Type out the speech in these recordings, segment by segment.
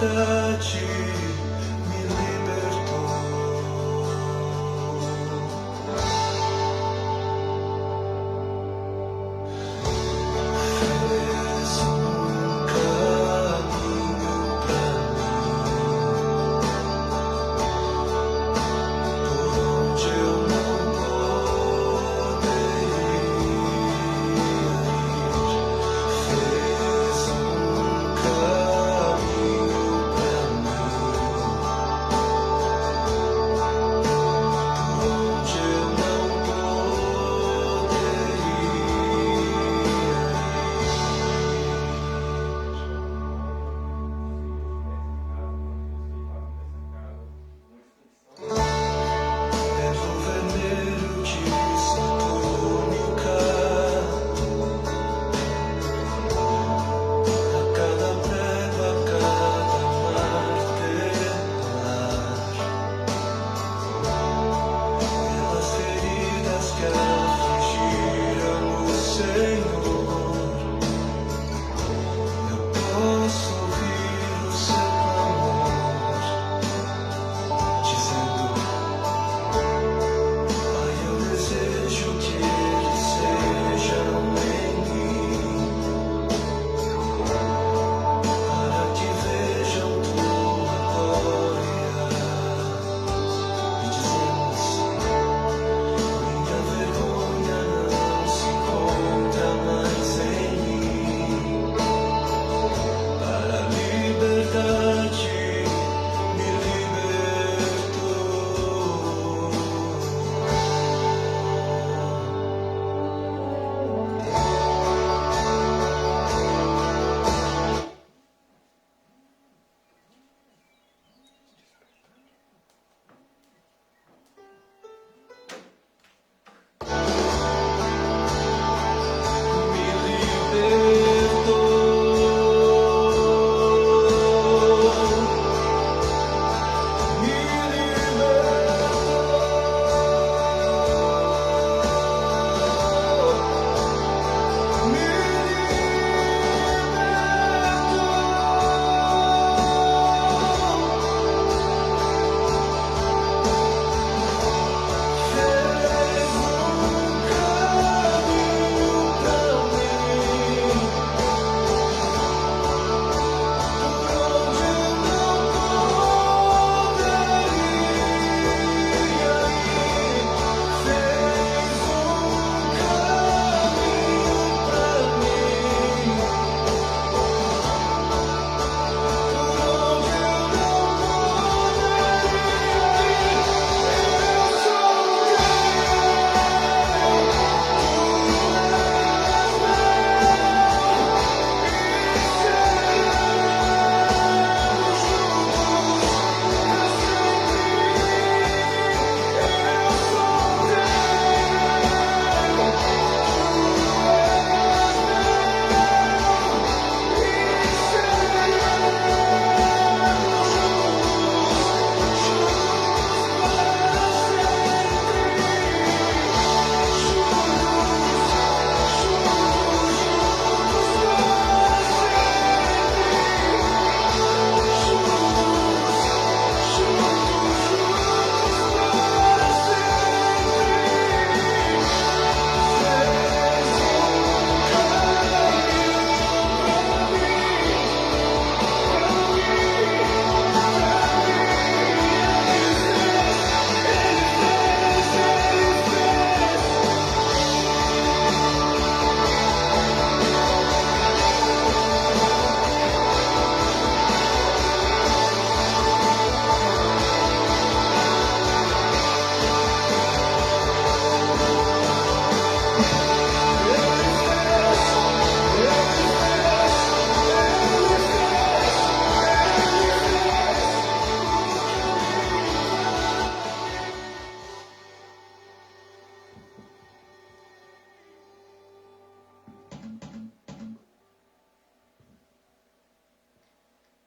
liberdade me libertou. Fez caminho pra mim, por onde eu não poderia ir. Fez caminho pra mim, por onde eu não poderia Ervo vermelho de Santônica, a cada prego, a cada martelar, pelas feridas que afligiram o Senhor, eu posso ouvir o seu clamor, dizendo: Pai, eu desejo que eles sejam em mim, para que vejam tua glória. E dizemos: minha vergonha não se encontra mais em mim, para a liberdade me libertou. Me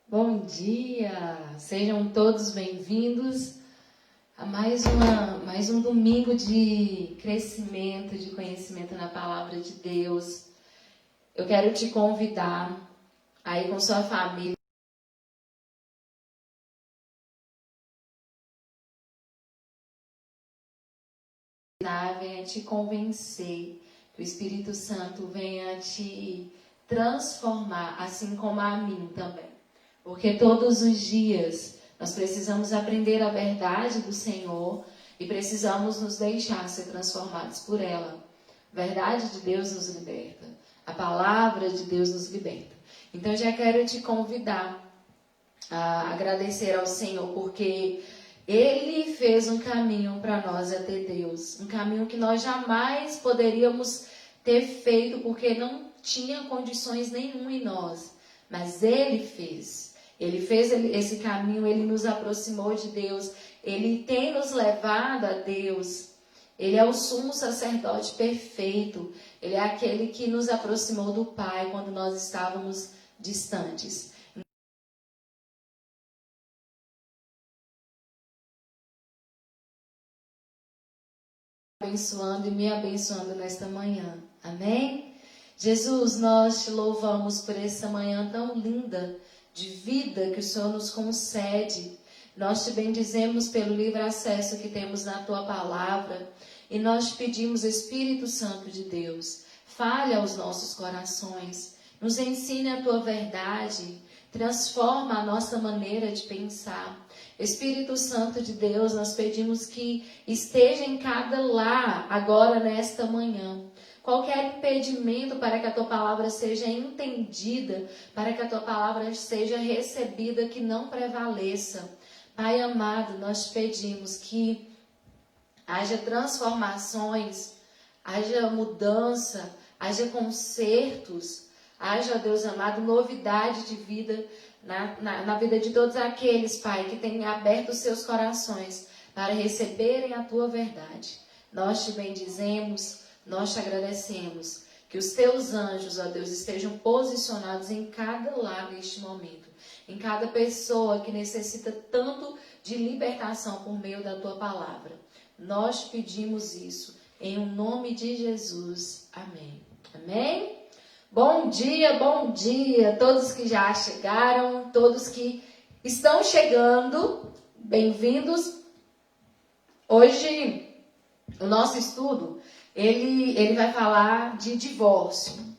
Bom dia! Sejam todos bem-vindos a mais um domingo de crescimento, de conhecimento na Palavra de Deus. Eu quero te convidar a ir com sua família venha te convencer, que o Espírito Santo venha te transformar, assim como a mim também. Porque todos os dias nós precisamos aprender a verdade do Senhor e precisamos nos deixar ser transformados por ela. A verdade de Deus nos liberta. A palavra de Deus nos liberta. Então eu já quero te convidar a agradecer ao Senhor, porque Ele fez um caminho para nós até Deus. Um caminho que nós jamais poderíamos ter feito, porque não tinha condições nenhuma em nós. Mas Ele fez. Ele fez esse caminho, Ele nos aproximou de Deus. Ele tem nos levado a Deus. Ele é o sumo sacerdote perfeito. Ele é aquele que nos aproximou do Pai quando nós estávamos distantes. Abençoando e me abençoando nesta manhã. Amém? Jesus, nós te louvamos por essa manhã tão linda de vida que o Senhor nos concede. Nós te bendizemos pelo livre acesso que temos na tua palavra. E nós te pedimos, Espírito Santo de Deus, fale aos nossos corações. Nos ensine a tua verdade. Transforma a nossa maneira de pensar. Espírito Santo de Deus, nós pedimos que esteja em cada lar agora nesta manhã. Qualquer impedimento para que a tua palavra seja entendida, para que a tua palavra seja recebida, que não prevaleça. Pai amado, nós pedimos que haja transformações, haja mudança, haja consertos, haja, Deus amado, novidade de vida na vida de todos aqueles, Pai, que têm aberto os seus corações para receberem a tua verdade. Nós te bendizemos, nós te agradecemos. Que os teus anjos, ó Deus, estejam posicionados em cada lar neste momento. Em cada pessoa que necessita tanto de libertação por meio da tua palavra. Nós pedimos isso em o nome de Jesus. Amém. Amém? Bom dia, todos que já chegaram, todos que estão chegando, bem-vindos. Hoje, o nosso estudo, ele vai falar de divórcio.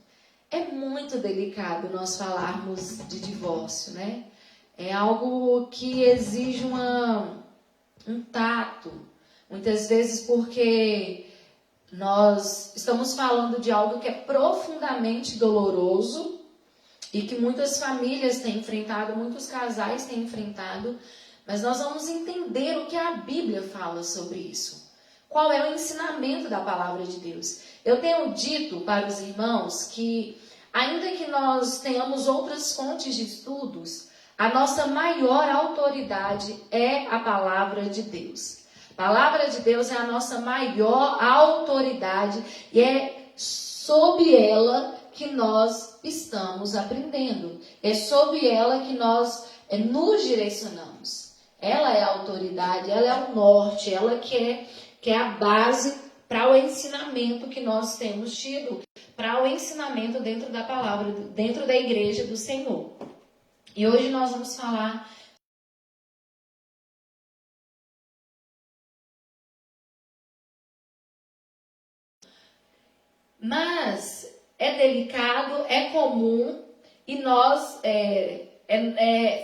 É muito delicado nós falarmos de divórcio, né? É algo que exige um tato, muitas vezes porque nós estamos falando de algo que é profundamente doloroso e que muitas famílias têm enfrentado, muitos casais têm enfrentado, mas nós vamos entender o que a Bíblia fala sobre isso. Qual é o ensinamento da palavra de Deus? Eu tenho dito para os irmãos que, ainda que nós tenhamos outras fontes de estudos, a nossa maior autoridade é a palavra de Deus. A palavra de Deus é a nossa maior autoridade e é sob ela que nós estamos aprendendo. É sob ela que nós nos direcionamos. Ela é a autoridade, ela é o norte, ela que é a base para o ensinamento que nós temos tido, para o ensinamento dentro da palavra, dentro da igreja do Senhor. E hoje nós vamos falar mas é delicado, é comum e nós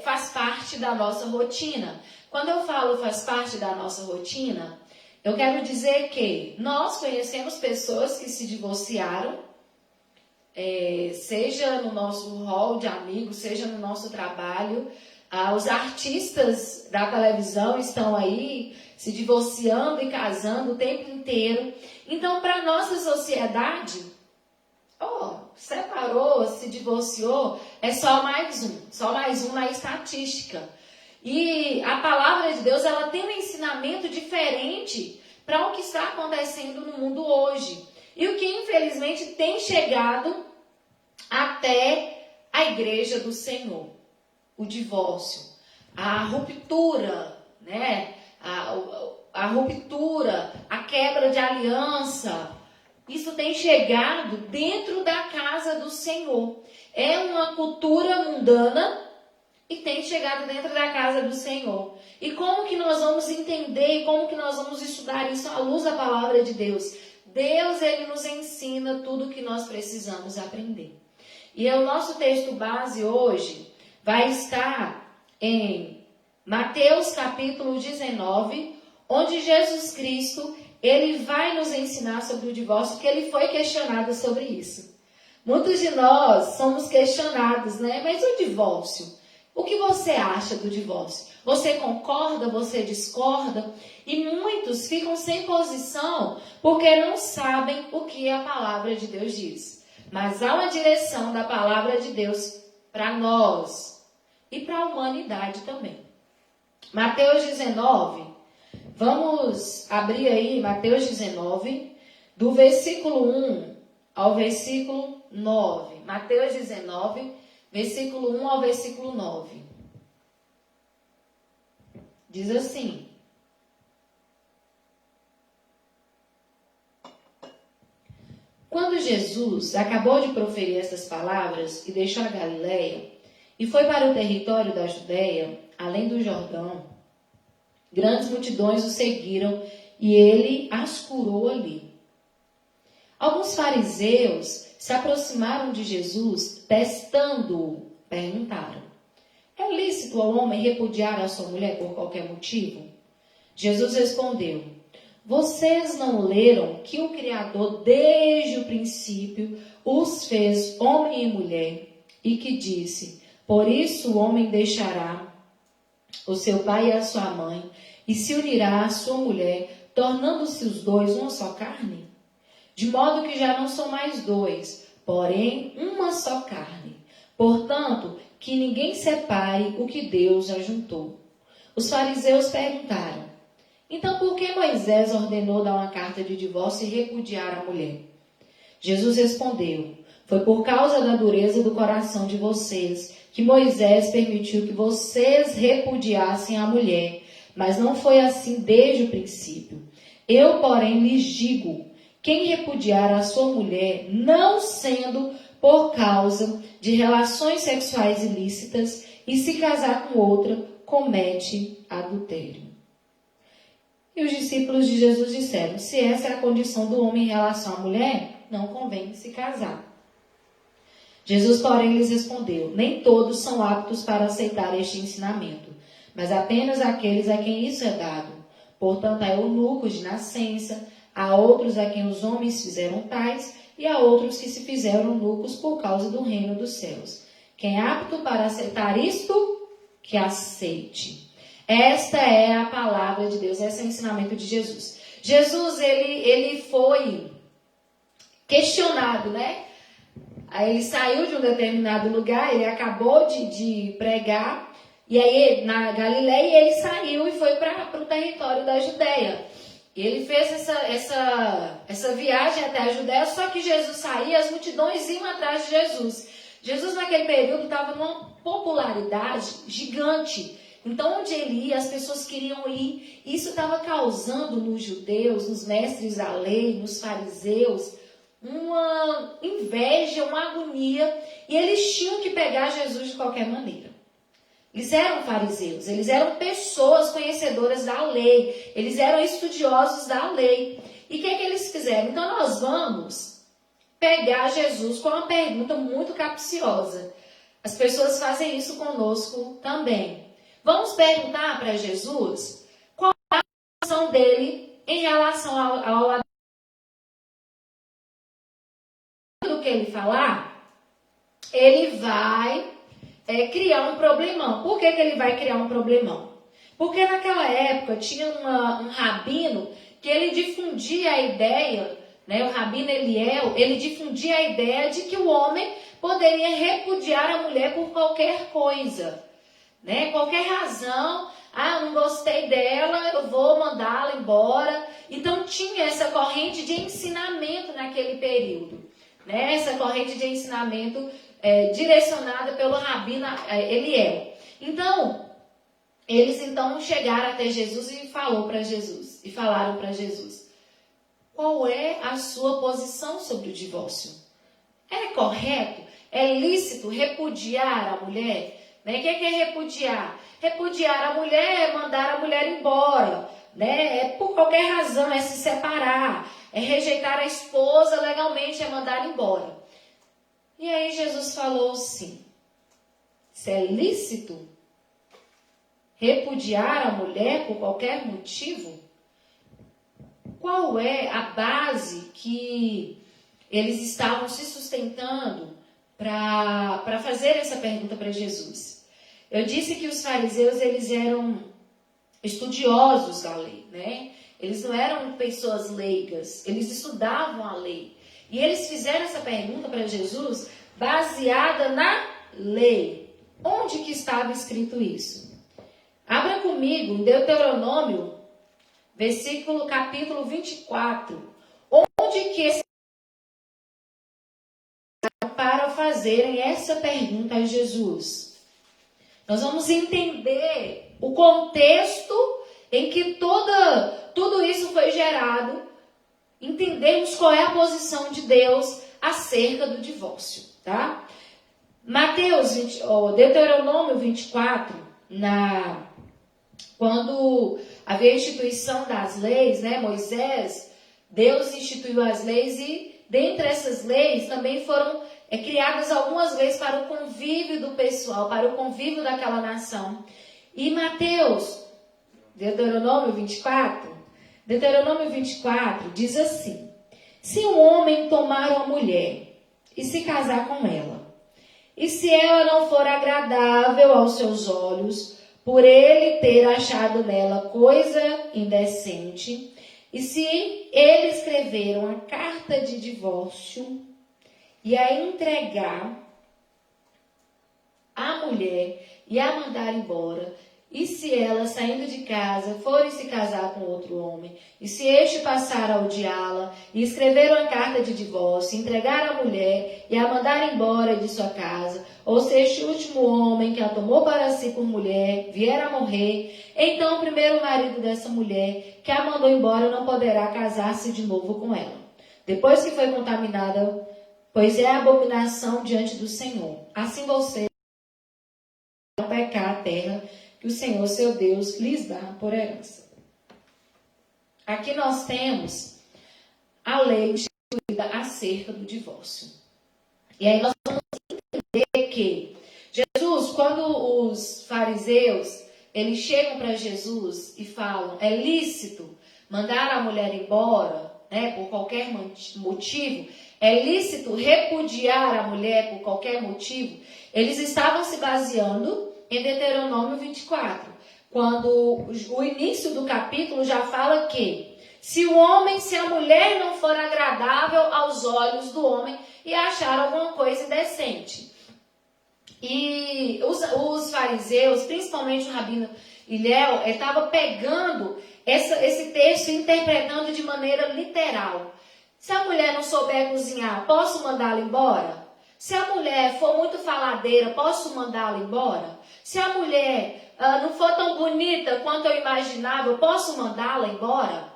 faz parte da nossa rotina. Quando eu falo faz parte da nossa rotina, eu quero dizer que nós conhecemos pessoas que se divorciaram, seja no nosso hall de amigos, seja no nosso trabalho. Os artistas da televisão estão aí se divorciando e casando o tempo inteiro. Então, para a nossa sociedade, separou, se divorciou, é só mais um na estatística. E a palavra de Deus, ela tem um ensinamento diferente para o que está acontecendo no mundo hoje. E o que infelizmente tem chegado até a igreja do Senhor. O divórcio, a ruptura, né? A ruptura, a quebra de aliança. Isso tem chegado dentro da casa do Senhor. É uma cultura mundana e tem chegado dentro da casa do Senhor. E como que nós vamos entender e como que nós vamos estudar isso à luz da palavra de Deus? Deus, ele nos ensina tudo o que nós precisamos aprender. E o nosso texto base hoje vai estar em Mateus capítulo 19, onde Jesus Cristo, ele vai nos ensinar sobre o divórcio, que ele foi questionado sobre isso. Muitos de nós somos questionados, né? Mas o divórcio? O que você acha do divórcio? Você concorda? Você discorda? E muitos ficam sem posição porque não sabem o que a palavra de Deus diz. Mas há uma direção da palavra de Deus para nós e para a humanidade também. Mateus 19, vamos abrir aí Mateus 19, do versículo 1 ao versículo 9. Mateus 19, versículo 1 ao versículo 9. Diz assim: Quando Jesus acabou de proferir essas palavras e deixou a Galileia e foi para o território da Judéia, além do Jordão, grandes multidões o seguiram e ele as curou ali. Alguns fariseus se aproximaram de Jesus, testando-o, perguntaram: é lícito ao homem repudiar a sua mulher por qualquer motivo? Jesus respondeu: vocês não leram que o Criador, desde o princípio, os fez homem e mulher, e que disse: por isso o homem deixará o seu pai e a sua mãe, e se unirá à sua mulher, tornando-se os dois uma só carne? De modo que já não são mais dois, porém uma só carne. Portanto, que ninguém separe o que Deus ajuntou. Os fariseus perguntaram: então por que Moisés ordenou dar uma carta de divórcio e repudiar a mulher? Jesus respondeu: foi por causa da dureza do coração de vocês que Moisés permitiu que vocês repudiassem a mulher, mas não foi assim desde o princípio. Eu, porém, lhes digo: quem repudiar a sua mulher, não sendo por causa de relações sexuais ilícitas, e se casar com outra, comete adultério. E os discípulos de Jesus disseram: se essa é a condição do homem em relação à mulher, não convém se casar. Jesus, porém, lhes respondeu: nem todos são aptos para aceitar este ensinamento, mas apenas aqueles a quem isso é dado. Portanto, há eunucos de nascença, há outros a quem os homens fizeram tais, e há outros que se fizeram eunucos por causa do reino dos céus. Quem é apto para aceitar isto, que aceite. Esta é a palavra de Deus, esse é o ensinamento de Jesus. Jesus, ele foi questionado, né? Aí ele saiu de um determinado lugar, ele acabou de pregar, e aí na Galileia ele saiu e foi para o território da Judéia. E ele fez essa viagem até a Judéia, só que Jesus saía, as multidões iam atrás de Jesus. Jesus naquele período estava numa popularidade gigante. Então onde ele ia, as pessoas queriam ir. Isso estava causando nos judeus, nos mestres da lei, nos fariseus, uma inveja, uma agonia, e eles tinham que pegar Jesus de qualquer maneira. Eles eram fariseus, eles eram pessoas conhecedoras da lei, eles eram estudiosos da lei. E o que é que eles fizeram? Então nós vamos pegar Jesus com uma pergunta muito capciosa. As pessoas fazem isso conosco também. Vamos perguntar para Jesus qual é a posição dele em relação ao que ele falar, ele vai criar um problemão. Por que ele vai criar um problemão? Porque naquela época tinha um rabino que ele difundia a ideia, né, o rabino Eliel, ele difundia a ideia de que o homem poderia repudiar a mulher por qualquer coisa, né, qualquer razão. Ah, não gostei dela, eu vou mandá-la embora. Então tinha essa corrente de ensinamento naquele período. Né? Essa corrente de ensinamento direcionada pelo rabino Eliel. Então, eles chegaram até Jesus e falaram para Jesus: qual é a sua posição sobre o divórcio? É correto? É lícito repudiar a mulher? Né? O que é repudiar? Repudiar a mulher é mandar a mulher embora, né? É por qualquer razão, é se separar, é rejeitar a esposa legalmente, é mandar embora. E aí Jesus falou assim, se é lícito repudiar a mulher por qualquer motivo, qual é a base que eles estavam se sustentando para fazer essa pergunta para Jesus? Eu disse que os fariseus, eles eram estudiosos da lei, né? Eles não eram pessoas leigas, eles estudavam a lei. E eles fizeram essa pergunta para Jesus baseada na lei. Onde que estava escrito isso? Abra comigo em Deuteronômio, capítulo 24. Onde que esse para fazerem essa pergunta a Jesus? Nós vamos entender o contexto em que tudo isso foi gerado, entendermos qual é a posição de Deus acerca do divórcio, tá? Deuteronômio 24, quando havia a instituição das leis, né, Deus instituiu as leis e dentre essas leis também foram criadas algumas leis para o convívio do pessoal, para o convívio daquela nação. E Deuteronômio 24 diz assim: se um homem tomar uma mulher e se casar com ela, e se ela não for agradável aos seus olhos, por ele ter achado nela coisa indecente, e se ele escrever uma carta de divórcio e a entregar à mulher e a mandar embora, e se ela, saindo de casa, for se casar com outro homem, e se este passar a odiá-la, e escrever uma carta de divórcio, entregar à mulher e a mandar embora de sua casa, ou se este último homem que a tomou para si por mulher vier a morrer, então o primeiro marido dessa mulher que a mandou embora não poderá casar-se de novo com ela, depois que foi contaminada, pois é abominação diante do Senhor. Assim você não pecar a terra que o Senhor, seu Deus, lhes dá por herança. Aqui nós temos a lei instituída acerca do divórcio. E aí nós vamos entender que Jesus, quando os fariseus, eles chegam para Jesus e falam, é lícito mandar a mulher embora, né, por qualquer motivo, é lícito repudiar a mulher por qualquer motivo, eles estavam se baseando em Deuteronômio 24, quando o início do capítulo já fala que se a mulher não for agradável aos olhos do homem e achar alguma coisa indecente. E os fariseus, principalmente o rabino Hillel, estava pegando esse texto e interpretando de maneira literal. Se a mulher não souber cozinhar, posso mandá-la embora? Se a mulher for muito faladeira, posso mandá-la embora? Se a mulher não for tão bonita quanto eu imaginava, eu posso mandá-la embora?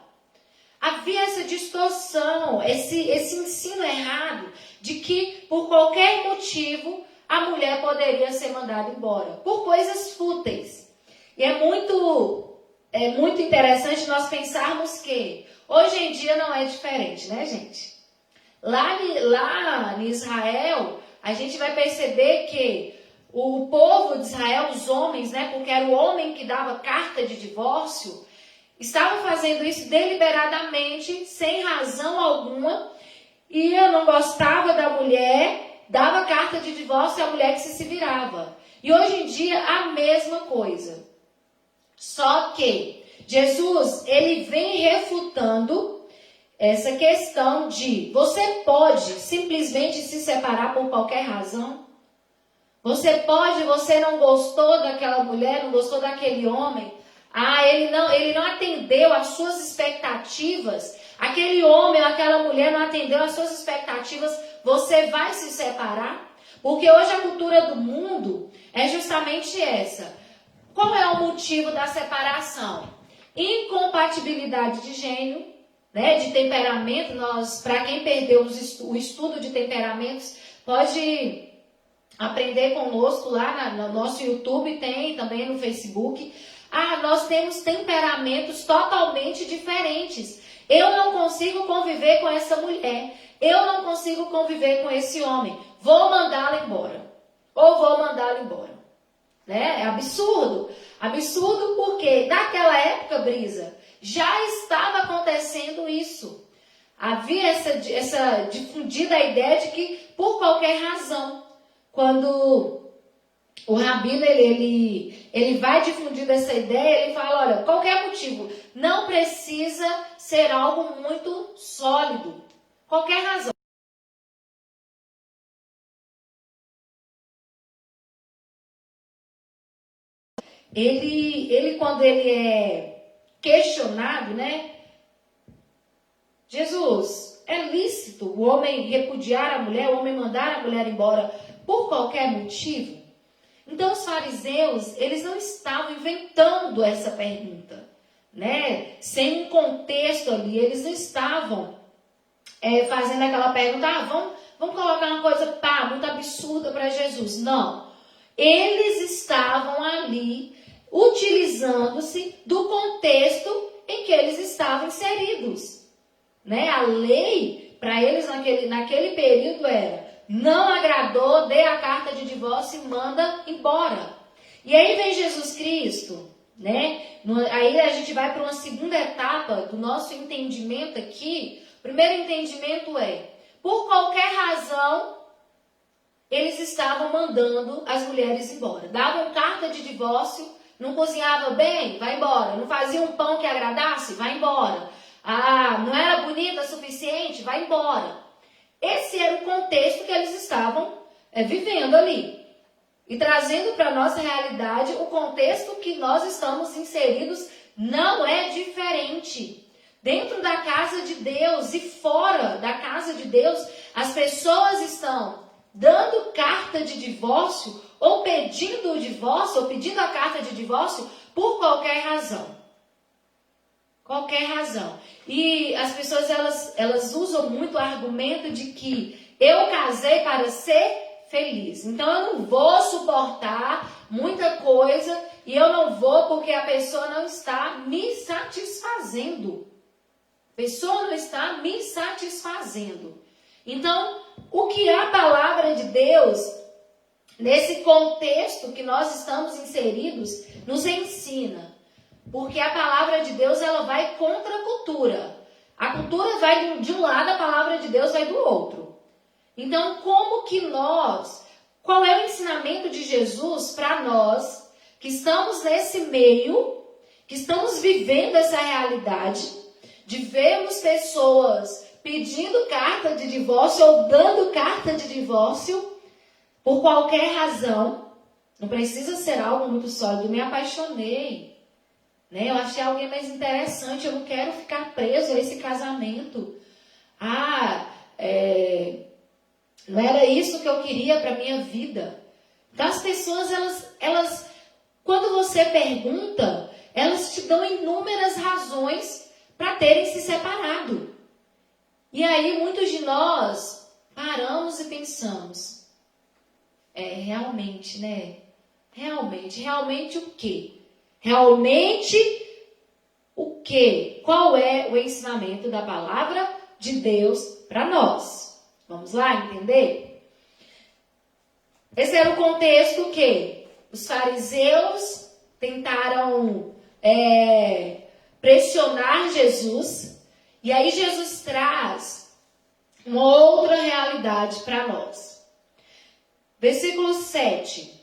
Havia essa distorção, esse ensino errado de que por qualquer motivo a mulher poderia ser mandada embora, por coisas fúteis. E é muito interessante nós pensarmos que hoje em dia não é diferente, né, gente? Lá em Israel, a gente vai perceber que o povo de Israel, os homens, né, porque era o homem que dava carta de divórcio, estava fazendo isso deliberadamente, sem razão alguma, e eu não gostava da mulher, dava carta de divórcio e a mulher que se virava. E hoje em dia, a mesma coisa. Só que Jesus, ele vem refutando essa questão de você pode simplesmente se separar por qualquer razão? Você não gostou daquela mulher, não gostou daquele homem? Ele não atendeu às suas expectativas. Aquele homem ou aquela mulher não atendeu às suas expectativas. Você vai se separar? Porque hoje a cultura do mundo é justamente essa. Qual é o motivo da separação? Incompatibilidade de gênero, né, de temperamento. Para quem perdeu o estudo de temperamentos, pode aprender conosco lá no nosso YouTube, tem também no Facebook. Nós temos temperamentos totalmente diferentes. Eu não consigo conviver com essa mulher. Eu não consigo conviver com esse homem. Vou mandá-lo embora. Ou vou mandá-lo embora. Né? É absurdo. Absurdo porque naquela época, Brisa, já estava acontecendo isso. Havia essa difundida ideia de que por qualquer razão, quando o rabino ele vai difundindo essa ideia, ele fala, olha, qualquer motivo, não precisa ser algo muito sólido. Qualquer razão. Ele quando ele é questionado, né? Jesus, é lícito o homem repudiar a mulher, o homem mandar a mulher embora por qualquer motivo? Então os fariseus, eles não estavam inventando essa pergunta, né? Sem um contexto ali, eles não estavam fazendo aquela pergunta, vamos colocar uma coisa muito absurda para Jesus. Não, eles estavam ali utilizando-se do contexto em que eles estavam inseridos. Né? A lei, para eles naquele período era, não agradou, dê a carta de divórcio e manda embora. E aí vem Jesus Cristo, né? Aí a gente vai para uma segunda etapa do nosso entendimento aqui. O primeiro entendimento é, por qualquer razão, eles estavam mandando as mulheres embora. Davam carta de divórcio, não cozinhava bem, vai embora. Não fazia um pão que agradasse, vai embora. Não era bonita o suficiente, vai embora. Esse era o contexto que eles estavam vivendo ali. E trazendo para a nossa realidade, o contexto que nós estamos inseridos não é diferente. Dentro da casa de Deus e fora da casa de Deus, as pessoas estão dando carta de divórcio ou pedindo o divórcio, ou pedindo a carta de divórcio por qualquer razão. Qualquer razão. E as pessoas, elas usam muito o argumento de que eu casei para ser feliz. Então eu não vou suportar muita coisa e eu não vou porque a pessoa não está me satisfazendo. A pessoa não está me satisfazendo. Então, o que a palavra de Deus, nesse contexto que nós estamos inseridos, nos ensina? Porque a palavra de Deus, ela vai contra a cultura. A cultura vai de um lado, a palavra de Deus vai do outro. Então, qual é o ensinamento de Jesus para nós, que estamos nesse meio, que estamos vivendo essa realidade, de vermos pessoas pedindo carta de divórcio ou dando carta de divórcio, por qualquer razão, não precisa ser algo muito sólido, me apaixonei. Né? Eu achei alguém mais interessante, eu não quero ficar preso a esse casamento. Não era isso que eu queria para a minha vida. Então as pessoas, elas, quando você pergunta, elas te dão inúmeras razões para terem se separado. E aí muitos de nós paramos e pensamos, realmente, né? Realmente o quê? Realmente o quê? Qual é o ensinamento da palavra de Deus para nós? Vamos lá entender? Esse era o contexto que os fariseus tentaram pressionar Jesus. E aí Jesus traz uma outra realidade para nós. Versículo 7.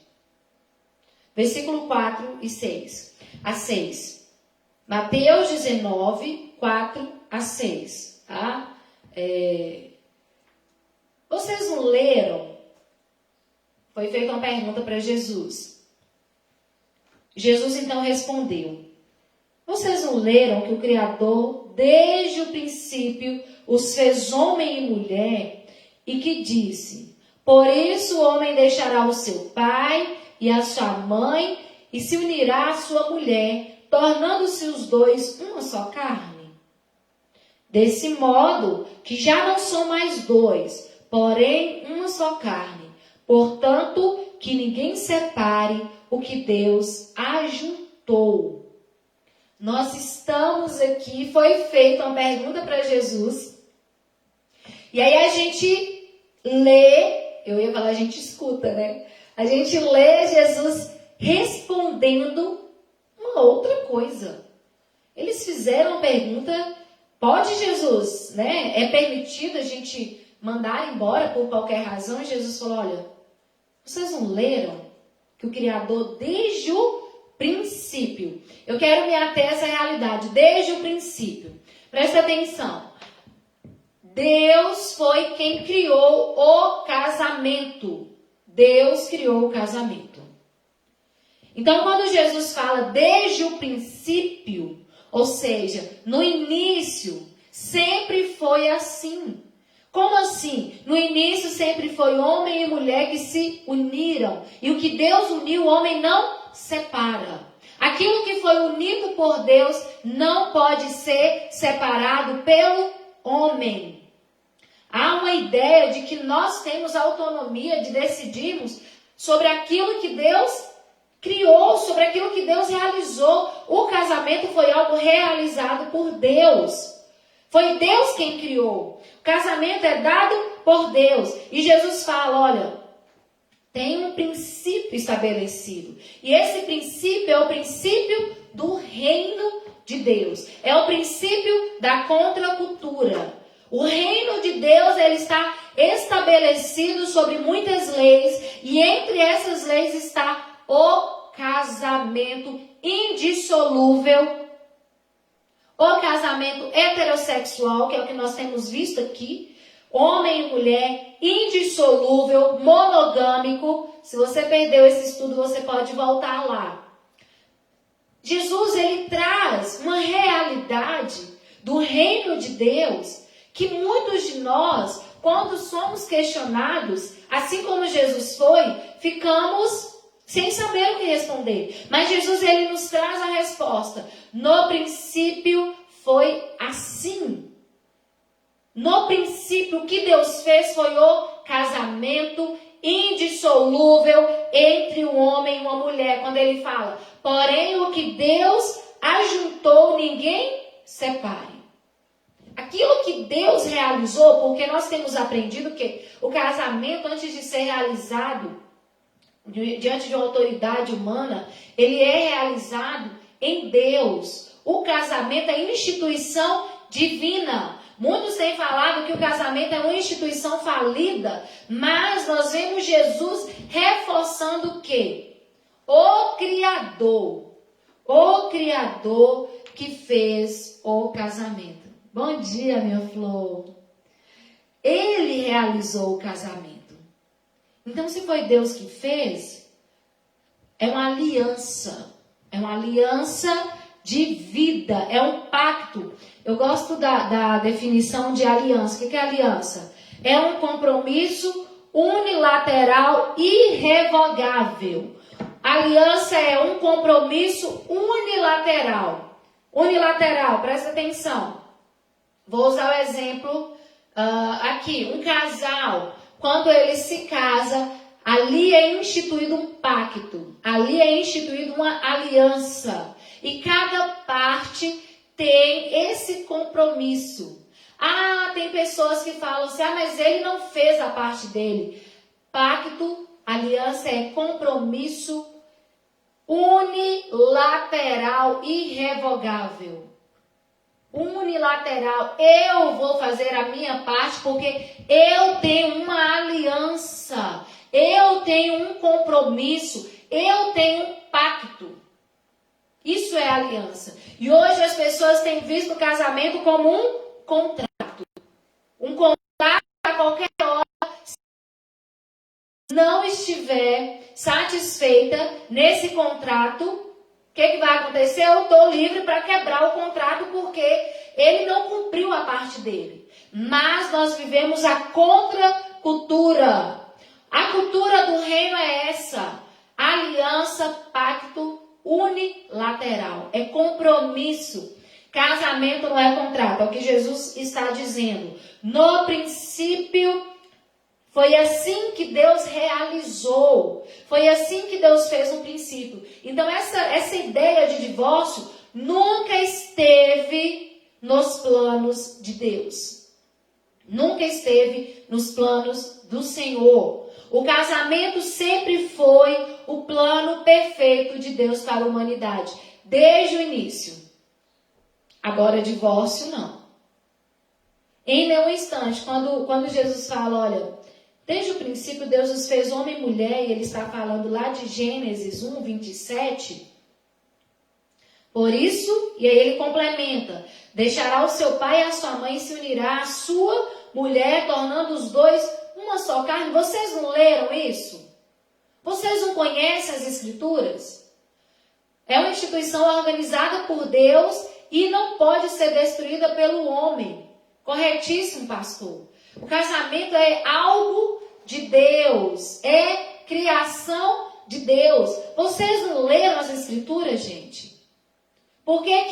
Versículo 4 e 6. A 6. Mateus 19, 4 a 6. Tá? Vocês não leram? Foi feita uma pergunta para Jesus. Jesus então respondeu. Vocês não leram que o Criador, desde o princípio, os fez homem e mulher? E que disse, por isso o homem deixará o seu pai e a sua mãe, e se unirá à sua mulher, tornando-se os dois uma só carne. Desse modo, que já não são mais dois, porém uma só carne. Portanto, que ninguém separe o que Deus ajuntou. Nós estamos aqui, foi feita uma pergunta para Jesus. E aí a gente lê, eu ia falar, a gente escuta, né? A gente lê Jesus respondendo uma outra coisa. Eles fizeram a pergunta, pode Jesus, né? É permitido a gente mandar embora por qualquer razão? E Jesus falou, olha, vocês não leram que o Criador desde o princípio, eu quero me ater a essa realidade, desde o princípio, presta atenção, Deus foi quem criou o casamento. Deus criou o casamento. Então, quando Jesus fala desde o princípio, ou seja, no início, sempre foi assim. Como assim? No início sempre foi homem e mulher que se uniram. E o que Deus uniu, o homem não separa. Aquilo que foi unido por Deus não pode ser separado pelo homem. Há uma ideia de que nós temos autonomia de decidirmos sobre aquilo que Deus criou, sobre aquilo que Deus realizou. O casamento foi algo realizado por Deus. Foi Deus quem criou. O casamento é dado por Deus. E Jesus fala, olha, tem um princípio estabelecido. E esse princípio é o princípio do reino de Deus. É o princípio da contracultura. O reino de Deus, ele está estabelecido sobre muitas leis. E entre essas leis está o casamento indissolúvel. O casamento heterossexual, que é o que nós temos visto aqui. Homem e mulher, indissolúvel, monogâmico. Se você perdeu esse estudo, você pode voltar lá. Jesus, ele traz uma realidade do reino de Deus que muitos de nós, quando somos questionados, assim como Jesus foi, ficamos sem saber o que responder. Mas Jesus, ele nos traz a resposta. No princípio foi assim. No princípio, o que Deus fez foi o casamento indissolúvel entre um homem e uma mulher. Quando ele fala, porém o que Deus ajuntou, ninguém separe. Aquilo que Deus realizou, porque nós temos aprendido que o casamento, antes de ser realizado diante de uma autoridade humana, ele é realizado em Deus. O casamento é instituição divina. Muitos têm falado que o casamento é uma instituição falida, mas nós vemos Jesus reforçando o quê? O Criador que fez o casamento. Bom dia, minha flor. Ele realizou o casamento. Então, se foi Deus que fez, é uma aliança. É uma aliança de vida. É um pacto. Eu gosto da definição de aliança. O que é aliança? É um compromisso unilateral irrevogável. Aliança é um compromisso unilateral. Unilateral, presta atenção. Vou usar o exemplo aqui. Um casal, quando ele se casa, ali é instituído um pacto. Ali é instituída uma aliança. E cada parte tem esse compromisso. Tem pessoas que falam assim, mas ele não fez a parte dele. Pacto, aliança é compromisso unilateral, irrevogável. Unilateral, eu vou fazer a minha parte porque eu tenho uma aliança, eu tenho um compromisso, eu tenho um pacto. Isso é aliança. E hoje as pessoas têm visto o casamento como um contrato. Um contrato a qualquer hora. Se não estiver satisfeita nesse contrato, o que vai acontecer? Eu estou livre para quebrar o contrato porque ele não cumpriu a parte dele. Mas nós vivemos a contracultura. A cultura do reino é essa. Aliança, pacto unilateral. É compromisso. Casamento não é contrato. É o que Jesus está dizendo. No princípio Foi assim que Deus realizou. Foi assim que Deus fez no princípio. Então essa ideia de divórcio nunca esteve nos planos de Deus. Nunca esteve nos planos do Senhor. O casamento sempre foi o plano perfeito de Deus para a humanidade. Desde o início. Agora, divórcio não. Em nenhum instante, quando Jesus fala, olha, desde o princípio Deus os fez homem e mulher, e ele está falando lá de Gênesis 1, 27. Por isso, e aí ele complementa, deixará o seu pai e a sua mãe e se unirá à sua mulher, tornando os dois uma só carne. Vocês não leram isso? Vocês não conhecem as Escrituras? É uma instituição organizada por Deus e não pode ser destruída pelo homem. Corretíssimo, pastor. O casamento é algo de Deus, é criação de Deus. Vocês não leram as Escrituras, gente? Por que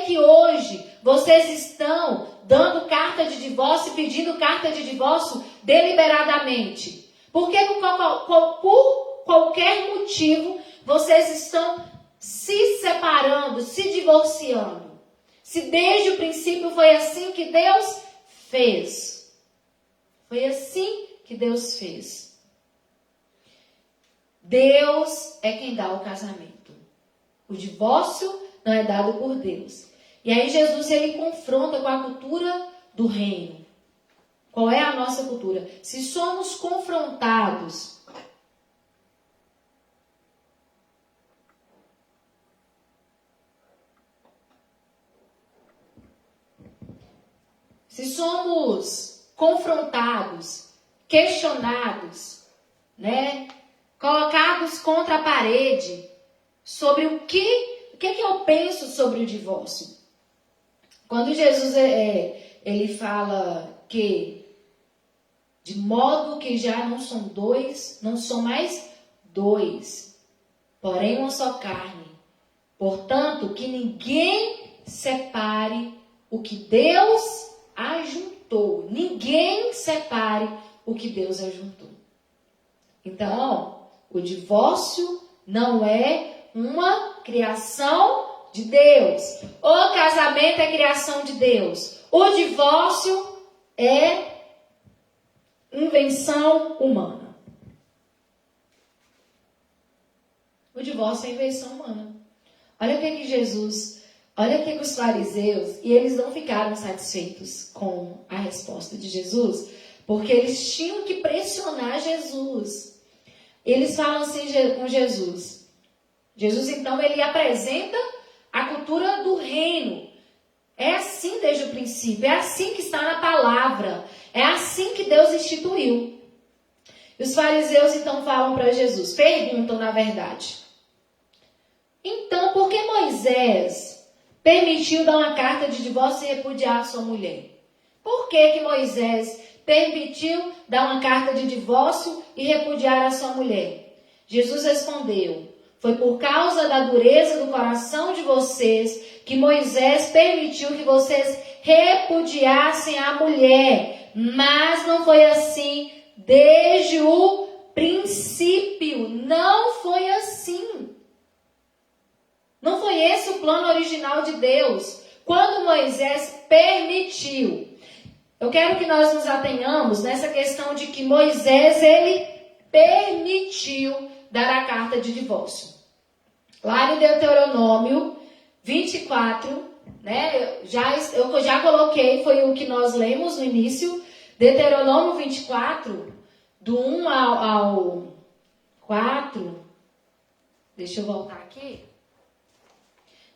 que hoje vocês estão dando carta de divórcio e pedindo carta de divórcio deliberadamente? Porque por qualquer motivo vocês estão se separando, se divorciando. Se desde o princípio foi assim que Deus fez. Foi assim que Deus fez. Deus é quem dá o casamento. O divórcio não é dado por Deus. E aí Jesus ele confronta com a cultura do reino. Qual é a nossa cultura? Se somos confrontados questionados, né, colocados contra a parede sobre o que eu penso sobre o divórcio. Quando Jesus ele fala que de modo que já não são dois, não são mais dois, porém uma só carne. Portanto, que ninguém separe o que Deus ajuntou. Ninguém separe o que Deus ajuntou. Então, o divórcio não é uma criação de Deus. O casamento é criação de Deus. O divórcio é invenção humana. O divórcio é invenção humana. Olha o que os fariseus, e eles não ficaram satisfeitos com a resposta de Jesus, porque eles tinham que pressionar Jesus. Eles falam assim com Jesus. Jesus, então, ele apresenta a cultura do reino. É assim desde o princípio, é assim que está na palavra, é assim que Deus instituiu. E os fariseus, então, falam para Jesus, perguntam, na verdade. Então, por que Moisés permitiu dar uma carta de divórcio e repudiar sua mulher? Por que Moisés permitiu dar uma carta de divórcio e repudiar a sua mulher? Jesus respondeu, foi por causa da dureza do coração de vocês que Moisés permitiu que vocês repudiassem a mulher. Mas não foi assim desde o princípio. Não foi assim. Não foi esse o plano original de Deus. Quando Moisés permitiu. Eu quero que nós nos atenhamos nessa questão de que Moisés, ele permitiu dar a carta de divórcio. Lá no Deuteronômio 24, né? Eu já coloquei, foi o que nós lemos no início. Deuteronômio 24, do 1 ao 4. Deixa eu voltar aqui.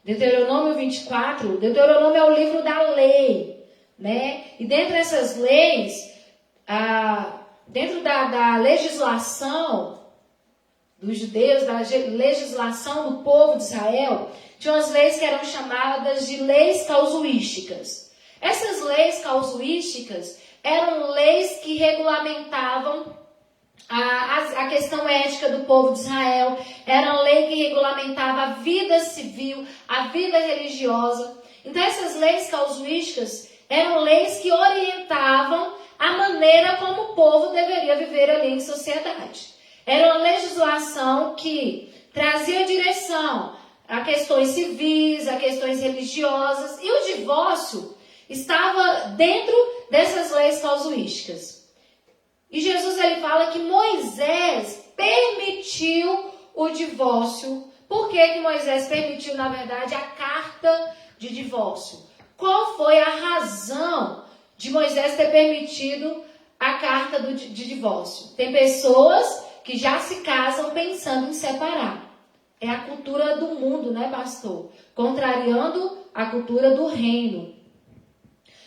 Deuteronômio 24, Deuteronômio é o livro da lei, né? E dentro dessas leis, dentro da legislação dos judeus, da legislação do povo de Israel, tinha umas leis que eram chamadas de leis casuísticas. Essas leis casuísticas eram leis que regulamentavam a questão ética do povo de Israel, era uma lei que regulamentava a vida civil, a vida religiosa. Então essas leis casuísticas eram leis que orientavam a maneira como o povo deveria em sociedade. Era uma legislação que trazia direção a questões civis, a questões religiosas, e o divórcio estava dentro dessas leis casuísticas. E Jesus ele fala que Moisés permitiu o divórcio. Por que Moisés permitiu, na verdade, a carta de divórcio? Qual foi a razão de Moisés ter permitido a carta de divórcio? Tem pessoas que já se casam pensando em separar. É a cultura do mundo, né, pastor? Contrariando a cultura do reino.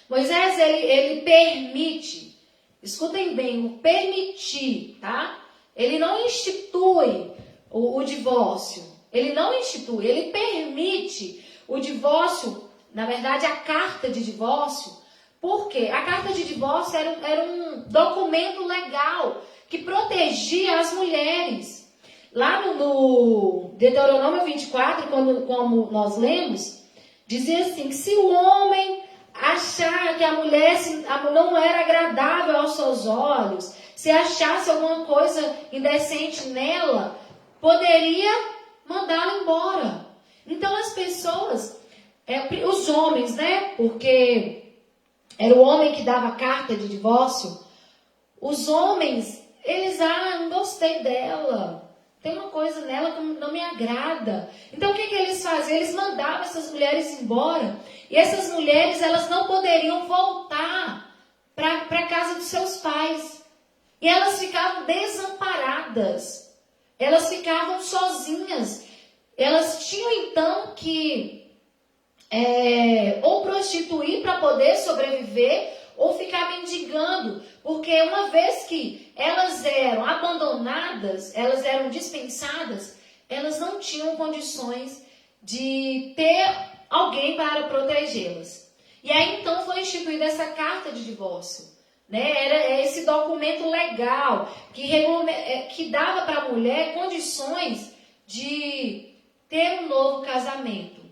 Moisés, ele permite, escutem bem, o permitir, tá? Ele não institui o divórcio. Ele não institui, ele permite o divórcio, na verdade, a carta de divórcio. Por quê? A carta de divórcio era um documento legal que protegia as mulheres. Lá no Deuteronômio 24, como nós lemos, dizia assim, que se o homem achar que a mulher não era agradável aos seus olhos, se achasse alguma coisa indecente nela, poderia mandá-la embora. Então as pessoas, os homens, né, porque era o homem que dava a carta de divórcio, os homens, eles, não gostei dela, tem uma coisa nela que não me agrada. Então o que eles faziam? Eles mandavam essas mulheres embora. E essas mulheres, elas não poderiam voltar para a casa dos seus pais. E elas ficavam desamparadas. Elas ficavam sozinhas. Elas tinham então que ou prostituir para poder sobreviver, ou ficar mendigando, porque uma vez que elas eram abandonadas, elas eram dispensadas, elas não tinham condições de ter alguém para protegê-las. E aí então foi instituída essa carta de divórcio, né? Era esse documento legal que dava para a mulher condições de ter um novo casamento.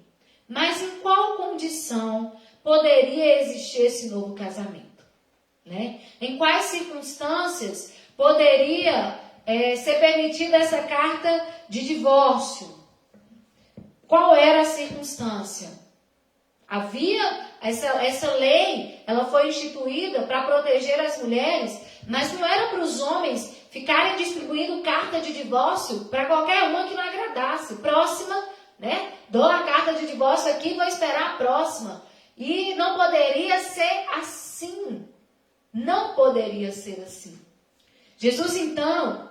Mas em qual condição poderia existir esse novo casamento, né? Em quais circunstâncias poderia ser permitida essa carta de divórcio? Qual era a circunstância? Havia essa lei, ela foi instituída para proteger as mulheres, mas não era para os homens ficarem distribuindo carta de divórcio para qualquer uma que não agradasse. Próxima, né? Dou a carta de divórcio aqui, vou esperar a próxima. E não poderia ser assim. Não poderia ser assim. Jesus, então,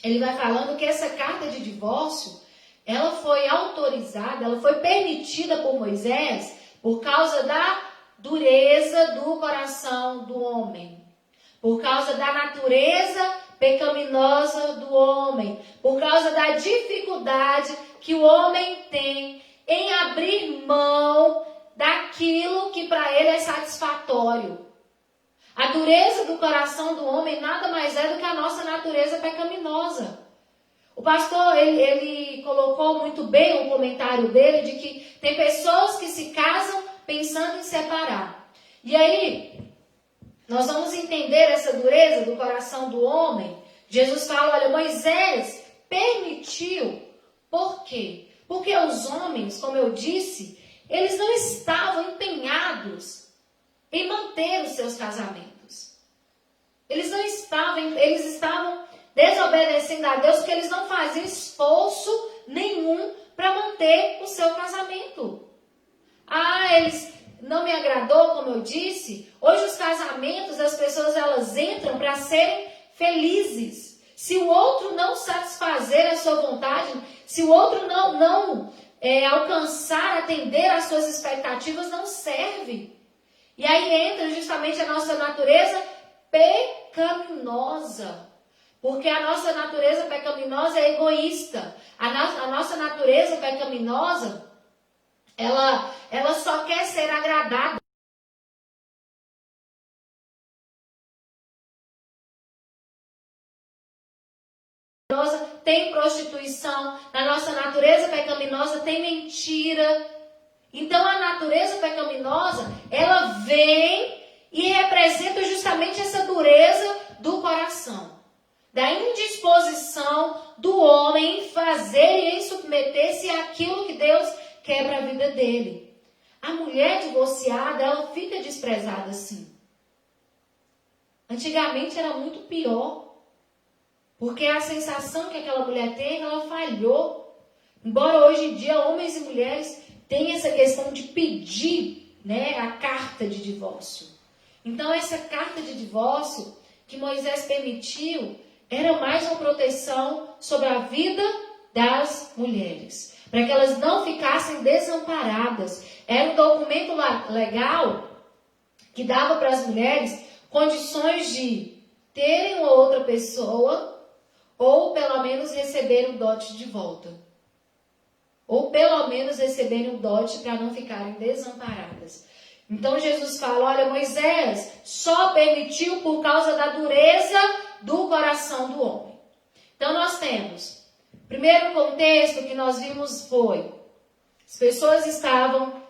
ele vai falando que essa carta de divórcio, ela foi autorizada, ela foi permitida por Moisés por causa da dureza do coração do homem. Por causa da natureza pecaminosa do homem. Por causa da dificuldade que o homem tem em abrir mão daquilo que para ele é satisfatório. A dureza do coração do homem nada mais é do que a nossa natureza pecaminosa. O pastor, ele colocou muito bem o comentário dele de que tem pessoas que se casam pensando em separar. E aí, nós vamos entender essa dureza do coração do homem. Jesus fala, olha, Moisés permitiu. Por quê? Porque os homens, como eu disse, eles não estavam empenhados em manter os seus casamentos. Eles estavam desobedecendo a Deus porque eles não faziam esforço nenhum para manter o seu casamento. Eles não me agradou, como eu disse. Hoje os casamentos, as pessoas elas entram para serem felizes. Se o outro não satisfazer a sua vontade, se o outro não alcançar, atender às suas expectativas, não serve. E aí entra justamente a nossa natureza pecaminosa. Porque a nossa natureza pecaminosa é egoísta. A nossa natureza pecaminosa, ela só quer ser agradada. Tem prostituição, na nossa natureza pecaminosa tem mentira. Então a natureza pecaminosa, ela vem e representa justamente essa dureza do coração. da indisposição do homem em fazer e em submeter-se àquilo que Deus quer para a vida dele. A mulher divorciada, ela fica desprezada assim. Antigamente era muito pior, porque a sensação que aquela mulher tem, ela falhou. Embora hoje em dia homens e mulheres tenham essa questão de pedir, né, a carta de divórcio. Então essa carta de divórcio que Moisés permitiu era mais uma proteção sobre a vida das mulheres, para que elas não ficassem desamparadas. Era um documento legal que dava para as mulheres condições de terem uma outra pessoa ou pelo menos receberem o dote de volta. Ou pelo menos receberem o dote para não ficarem desamparadas. Então Jesus fala, olha, Moisés só permitiu por causa da dureza do coração do homem. Então nós temos, primeiro contexto que nós vimos foi, as pessoas estavam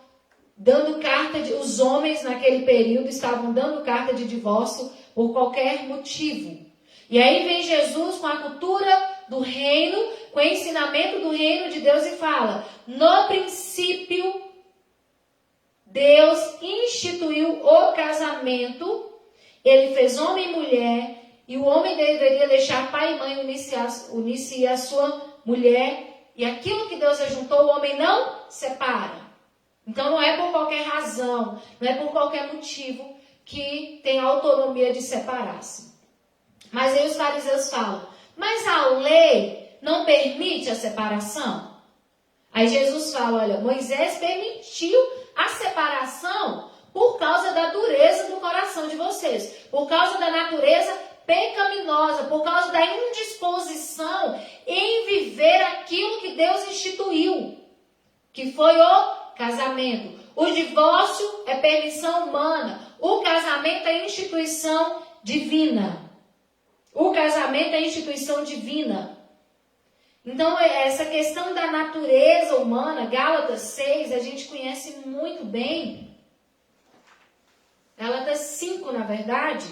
dando carta os homens naquele período estavam dando carta de divórcio por qualquer motivo. E aí vem Jesus com a cultura do reino, com o ensinamento do reino de Deus e fala, no princípio, Deus instituiu o casamento, ele fez homem e mulher, e o homem deveria deixar pai e mãe unir a sua mulher, e aquilo que Deus ajuntou, o homem não separa. Então não é por qualquer razão, não é por qualquer motivo que tem autonomia de separar-se. Mas aí os fariseus falam, mas a lei não permite a separação? Aí Jesus fala, olha, Moisés permitiu a separação por causa da dureza do coração de vocês, por causa da natureza pecaminosa, por causa da indisposição em viver aquilo que Deus instituiu, que foi o casamento. O divórcio é permissão humana, o casamento é instituição divina. O casamento é instituição divina. Então, essa questão da natureza humana, Gálatas 6, a gente conhece muito bem. Gálatas 5, na verdade,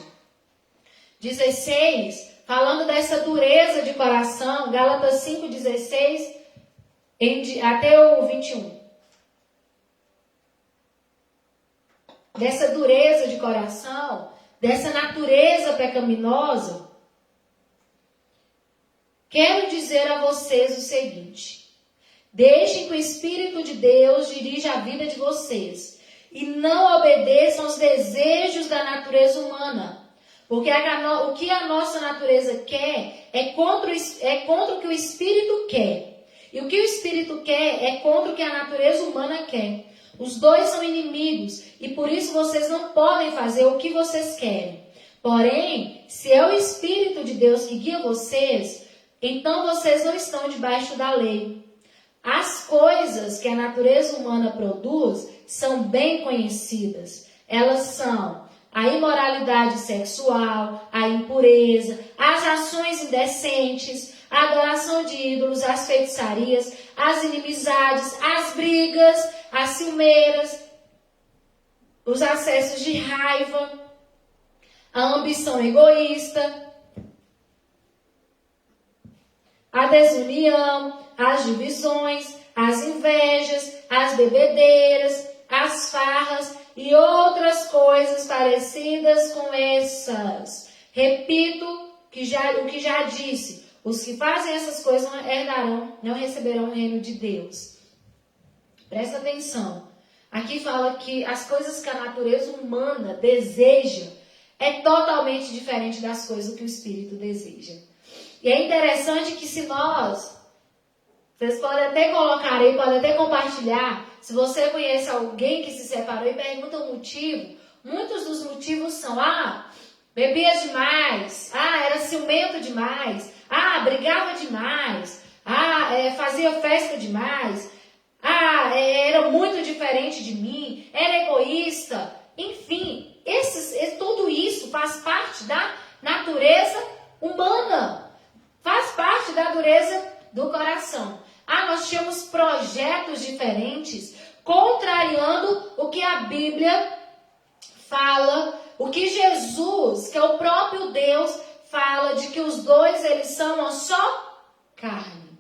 16, falando dessa dureza de coração, Gálatas 5, 16, até o 21. Dessa dureza de coração, dessa natureza pecaminosa, quero dizer a vocês o seguinte: deixem que o Espírito de Deus dirija a vida de vocês e não obedeçam aos desejos da natureza humana, porque o que a nossa natureza quer é contra o que o Espírito quer, e o que o Espírito quer é contra o que a natureza humana quer. Os dois são inimigos e por isso vocês não podem fazer o que vocês querem. Porém, se é o Espírito de Deus que guia vocês, então vocês não estão debaixo da lei. As coisas que a natureza humana produz são bem conhecidas. Elas são a imoralidade sexual, a impureza, as ações indecentes, a adoração de ídolos, as feitiçarias, as inimizades, as brigas, as ciumeiras, os acessos de raiva, a ambição egoísta, a desunião, as divisões, as invejas, as bebedeiras, as farras e outras coisas parecidas com essas. Repito o que já disse, os que fazem essas coisas não receberão o reino de Deus. Presta atenção. Aqui fala que as coisas que a natureza humana deseja é totalmente diferente das coisas que o Espírito deseja. E é interessante que vocês podem até colocar aí, podem até compartilhar, se você conhece alguém que se separou e pergunta o motivo, muitos dos motivos são, bebia demais, era ciumento demais, brigava demais, fazia festa demais, era muito diferente de mim, era egoísta, enfim, tudo isso faz parte da natureza humana. Faz parte da dureza do coração. Nós tínhamos projetos diferentes, contrariando o que a Bíblia fala, o que Jesus, que é o próprio Deus, fala de que os dois eles são uma só carne.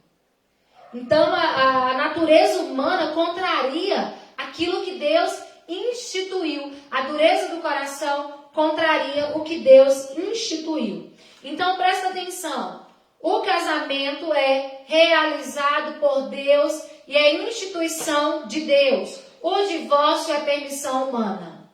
Então a natureza humana contraria aquilo que Deus instituiu. A dureza do coração contraria o que Deus instituiu. Então presta atenção. O casamento é realizado por Deus e é instituição de Deus. O divórcio é permissão humana.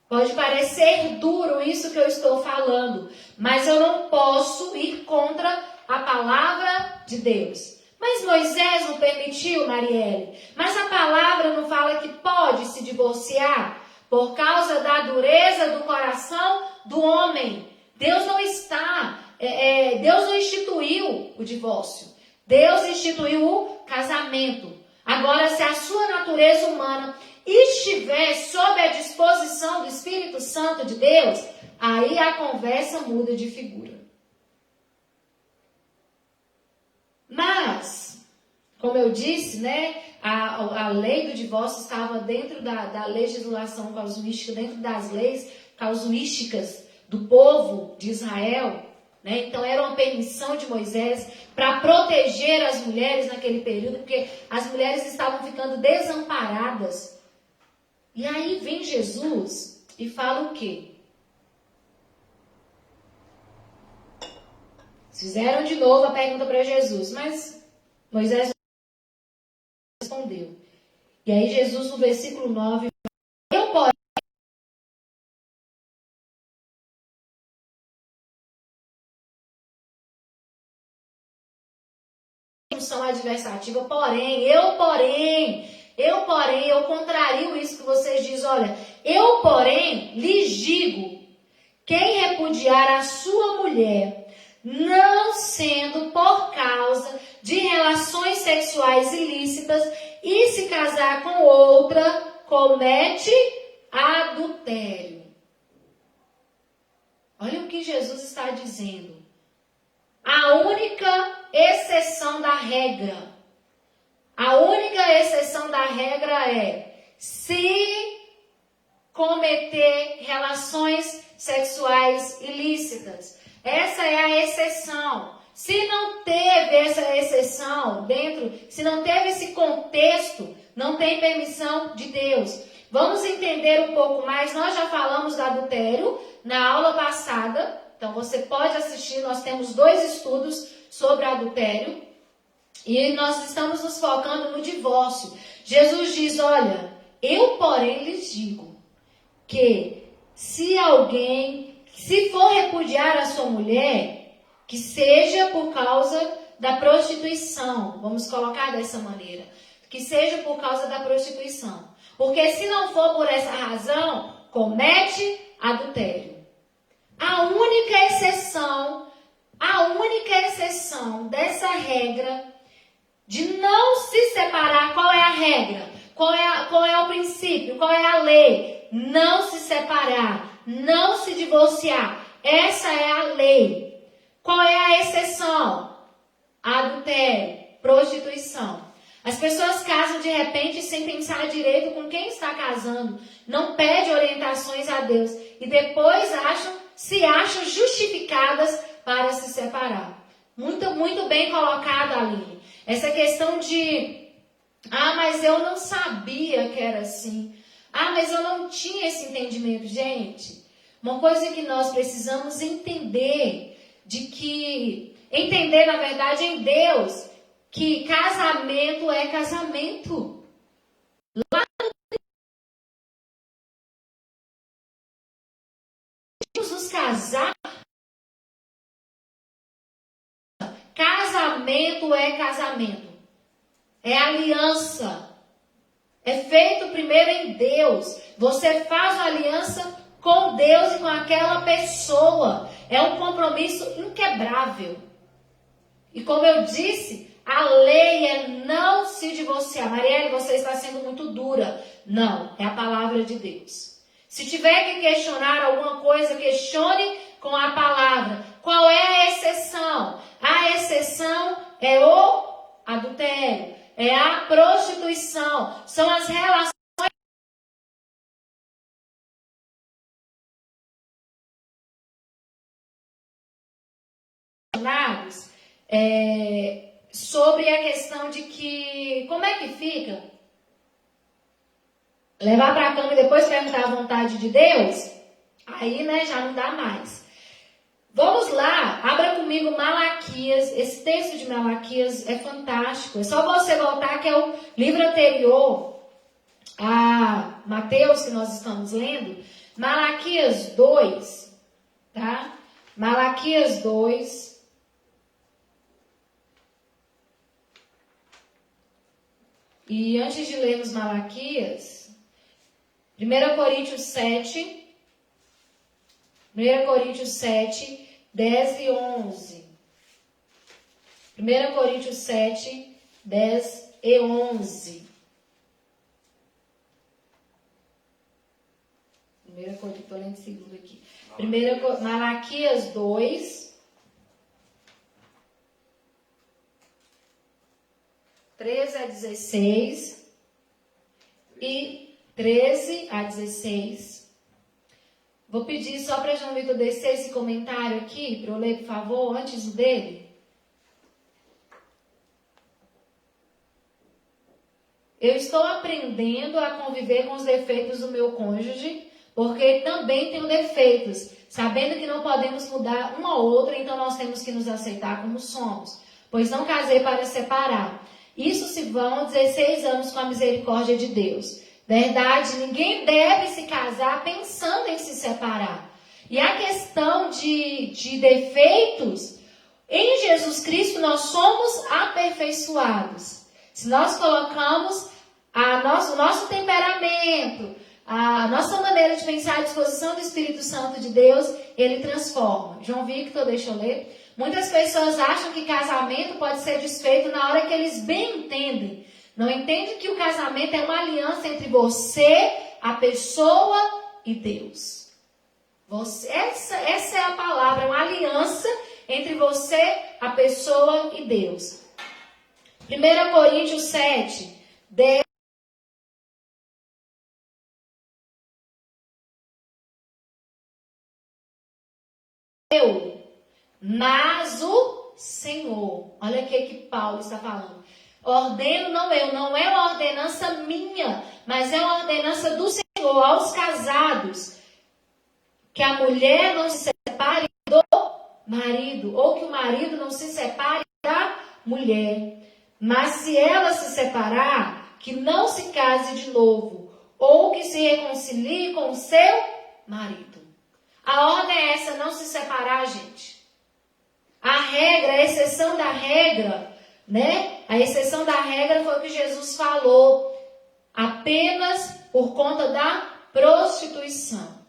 Pode parecer duro isso que eu estou falando, mas eu não posso ir contra a palavra de Deus. Mas Moisés não permitiu, Marielle. Mas a palavra não fala que pode se divorciar por causa da dureza do coração do homem. Deus não instituiu o divórcio. Deus instituiu o casamento. Agora, se a sua natureza humana estiver sob a disposição do Espírito Santo de Deus, aí a conversa muda de figura. Mas, como eu disse, né, a lei do divórcio estava dentro da legislação casuística, dentro das leis casuísticas do povo de Israel. Né? Então era uma permissão de Moisés para proteger as mulheres naquele período, porque as mulheres estavam ficando desamparadas. E aí vem Jesus e fala o quê? Fizeram de novo a pergunta para Jesus, mas Moisés respondeu. E aí Jesus no versículo 9, eu porém função adversativa, eu contrario isso que vocês dizem, olha, eu porém lhes digo, quem repudiar a sua mulher, não sendo por causa de relações sexuais ilícitas e se casar com outra, comete adultério. Olha o que Jesus está dizendo. A única exceção da regra. A única exceção da regra é se cometer relações sexuais ilícitas. Essa é a exceção. Se não teve essa exceção se não teve esse contexto, não tem permissão de Deus. Vamos entender um pouco mais. Nós já falamos do adultério na aula passada. Então você pode assistir, nós temos 2 estudos sobre adultério. E nós estamos nos focando no divórcio. Jesus diz, olha, eu porém lhes digo que se for repudiar a sua mulher, que seja por causa da prostituição. Vamos colocar dessa maneira. Que seja por causa da prostituição. Porque se não for por essa razão, comete adultério. A única exceção dessa regra de não se separar, qual é a regra? Qual é o princípio? Qual é a lei? Não se separar, não se divorciar. Essa é a lei. Qual é a exceção? Adultério, prostituição. As pessoas casam de repente sem pensar direito com quem está casando. Não pede orientações a Deus. E depois se acham justificadas para se separar. Muito, muito bem colocado, Aline. Essa questão de, mas eu não sabia que era assim. Mas eu não tinha esse entendimento. Gente, uma coisa que nós precisamos entender, na verdade, em Deus, que casamento é casamento. Lá nos casar, casamento é casamento. É aliança. É feito primeiro em Deus. Você faz uma aliança com Deus e com aquela pessoa. É um compromisso inquebrável. E como eu disse, a lei é não se divorciar. Marielle, você está sendo muito dura. Não, é a palavra de Deus. Se tiver que questionar alguma coisa, questione com a palavra. Qual é a exceção? A exceção é o adultério, é a prostituição, são as relações sobre a questão de que, como é que fica? Levar para a cama e depois perguntar a vontade de Deus? Aí, né, já não dá mais. Vamos lá, abra comigo Malaquias. Esse texto de Malaquias é fantástico. É só você voltar, que é o livro anterior a Mateus, que nós estamos lendo. Malaquias 2, tá? Malaquias 2. E antes de lermos Malaquias, 1 Coríntios 7, 1 Coríntios 7, 10 e 11. 1 Coríntios 7, 10 e 11. 1 Coríntios, estou lendo segundo aqui. Malaquias 2, 13 a 16 e 13 a 16. Vou pedir só para João Vitor descer esse comentário aqui, para eu ler, por favor, antes do dele. Eu estou aprendendo a conviver com os defeitos do meu cônjuge, porque também tenho defeitos, sabendo que não podemos mudar um ao outro, então nós temos que nos aceitar como somos, pois não casei para separar. Isso se vão 16 anos com a misericórdia de Deus. Verdade, ninguém deve se casar pensando em se separar. E a questão de defeitos, em Jesus Cristo nós somos aperfeiçoados. Se nós colocamos o nosso temperamento, a nossa maneira de pensar, a disposição do Espírito Santo de Deus, ele transforma. João Victor, deixa eu ler. Muitas pessoas acham que casamento pode ser desfeito na hora que eles bem entendem. Não entende que o casamento é uma aliança entre você, a pessoa e Deus. Essa é a palavra, é uma aliança entre você, a pessoa e Deus. 1 Coríntios 7, 10. Mas o Senhor, olha o que Paulo está falando. Ordeno não é uma ordenança minha, mas é uma ordenança do Senhor aos casados, que a mulher não se separe do marido, ou que o marido não se separe da mulher. Mas se ela se separar, que não se case de novo, ou que se reconcilie com o seu marido. A ordem é essa, não se separar, gente. A regra, a exceção da regra, né? A exceção da regra foi o que Jesus falou, apenas por conta da prostituição.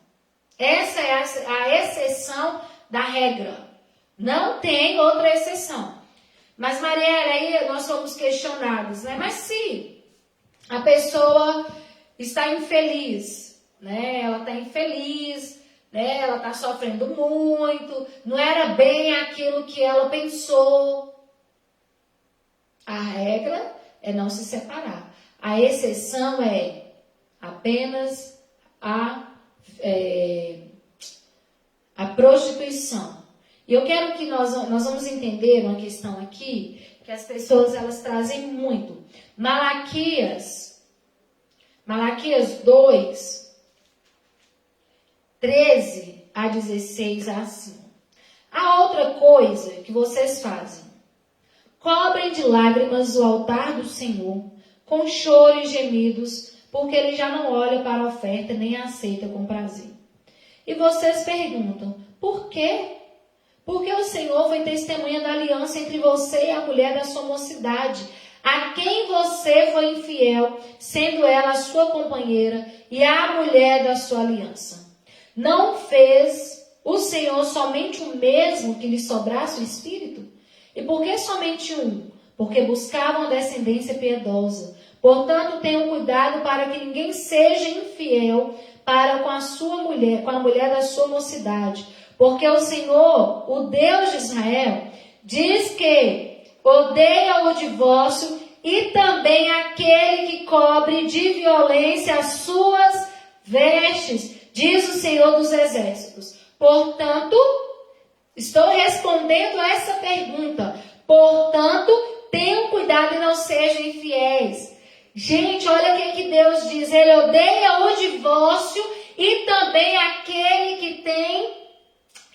Essa é a exceção da regra. Não tem outra exceção. Mas, Mariela, aí nós fomos questionados, né? Mas se a pessoa está infeliz, né? Ela está infeliz, né? Ela está sofrendo muito, não era bem aquilo que ela pensou. A regra é não se separar. A exceção é apenas a prostituição. E eu quero que nós vamos entender uma questão aqui, que as pessoas elas trazem muito. Malaquias 2, 13 a 16, assim. A outra coisa que vocês fazem, cobrem de lágrimas o altar do Senhor, com choro e gemidos, porque ele já não olha para a oferta nem a aceita com prazer. E vocês perguntam, por quê? Porque o Senhor foi testemunha da aliança entre você e a mulher da sua mocidade, a quem você foi infiel, sendo ela a sua companheira e a mulher da sua aliança. Não fez o Senhor somente o mesmo que lhe sobrasse o espírito? E por que somente um? Porque buscavam descendência piedosa. Portanto, tenham cuidado para que ninguém seja infiel para com a sua mulher, com a mulher da sua mocidade. Porque o Senhor, o Deus de Israel, diz que odeia o divórcio e também aquele que cobre de violência as suas vestes, diz o Senhor dos Exércitos. Portanto, estou respondendo essa pergunta. Portanto, tenham cuidado e não sejam infiéis. Gente, olha o que Deus diz. Ele odeia o divórcio e também aquele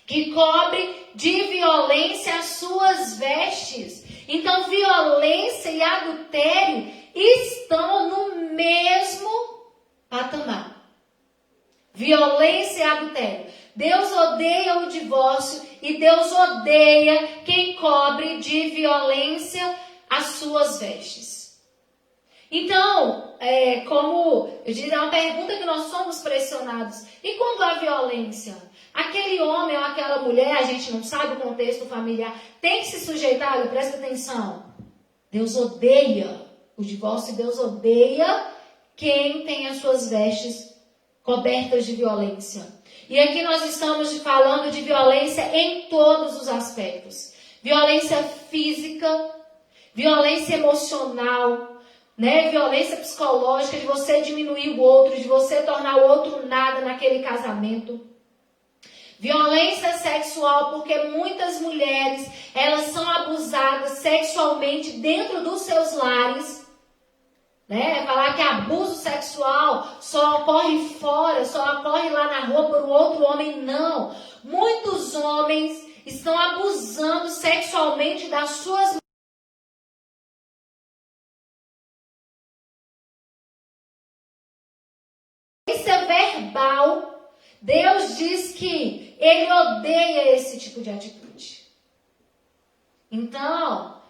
que cobre de violência as suas vestes. Então, violência e adultério estão no mesmo patamar. Violência e adultério. Deus odeia o divórcio e Deus odeia quem cobre de violência as suas vestes. Então, como eu disse, é uma pergunta que nós somos pressionados. E quando há violência? Aquele homem ou aquela mulher, a gente não sabe o contexto familiar, tem que se sujeitar, olha, presta atenção. Deus odeia o divórcio e Deus odeia quem tem as suas vestes cobertas de violência. E aqui nós estamos falando de violência em todos os aspectos. Violência física, violência emocional, né? Violência psicológica, de você diminuir o outro, de você tornar o outro nada naquele casamento. Violência sexual, porque muitas mulheres, elas são abusadas sexualmente dentro dos seus lares. Né? Falar que abuso sexual só ocorre fora, só ocorre lá na rua por um outro homem, não. Muitos homens estão abusando sexualmente das suas violência verbal. Deus diz que Ele odeia esse tipo de atitude. Então,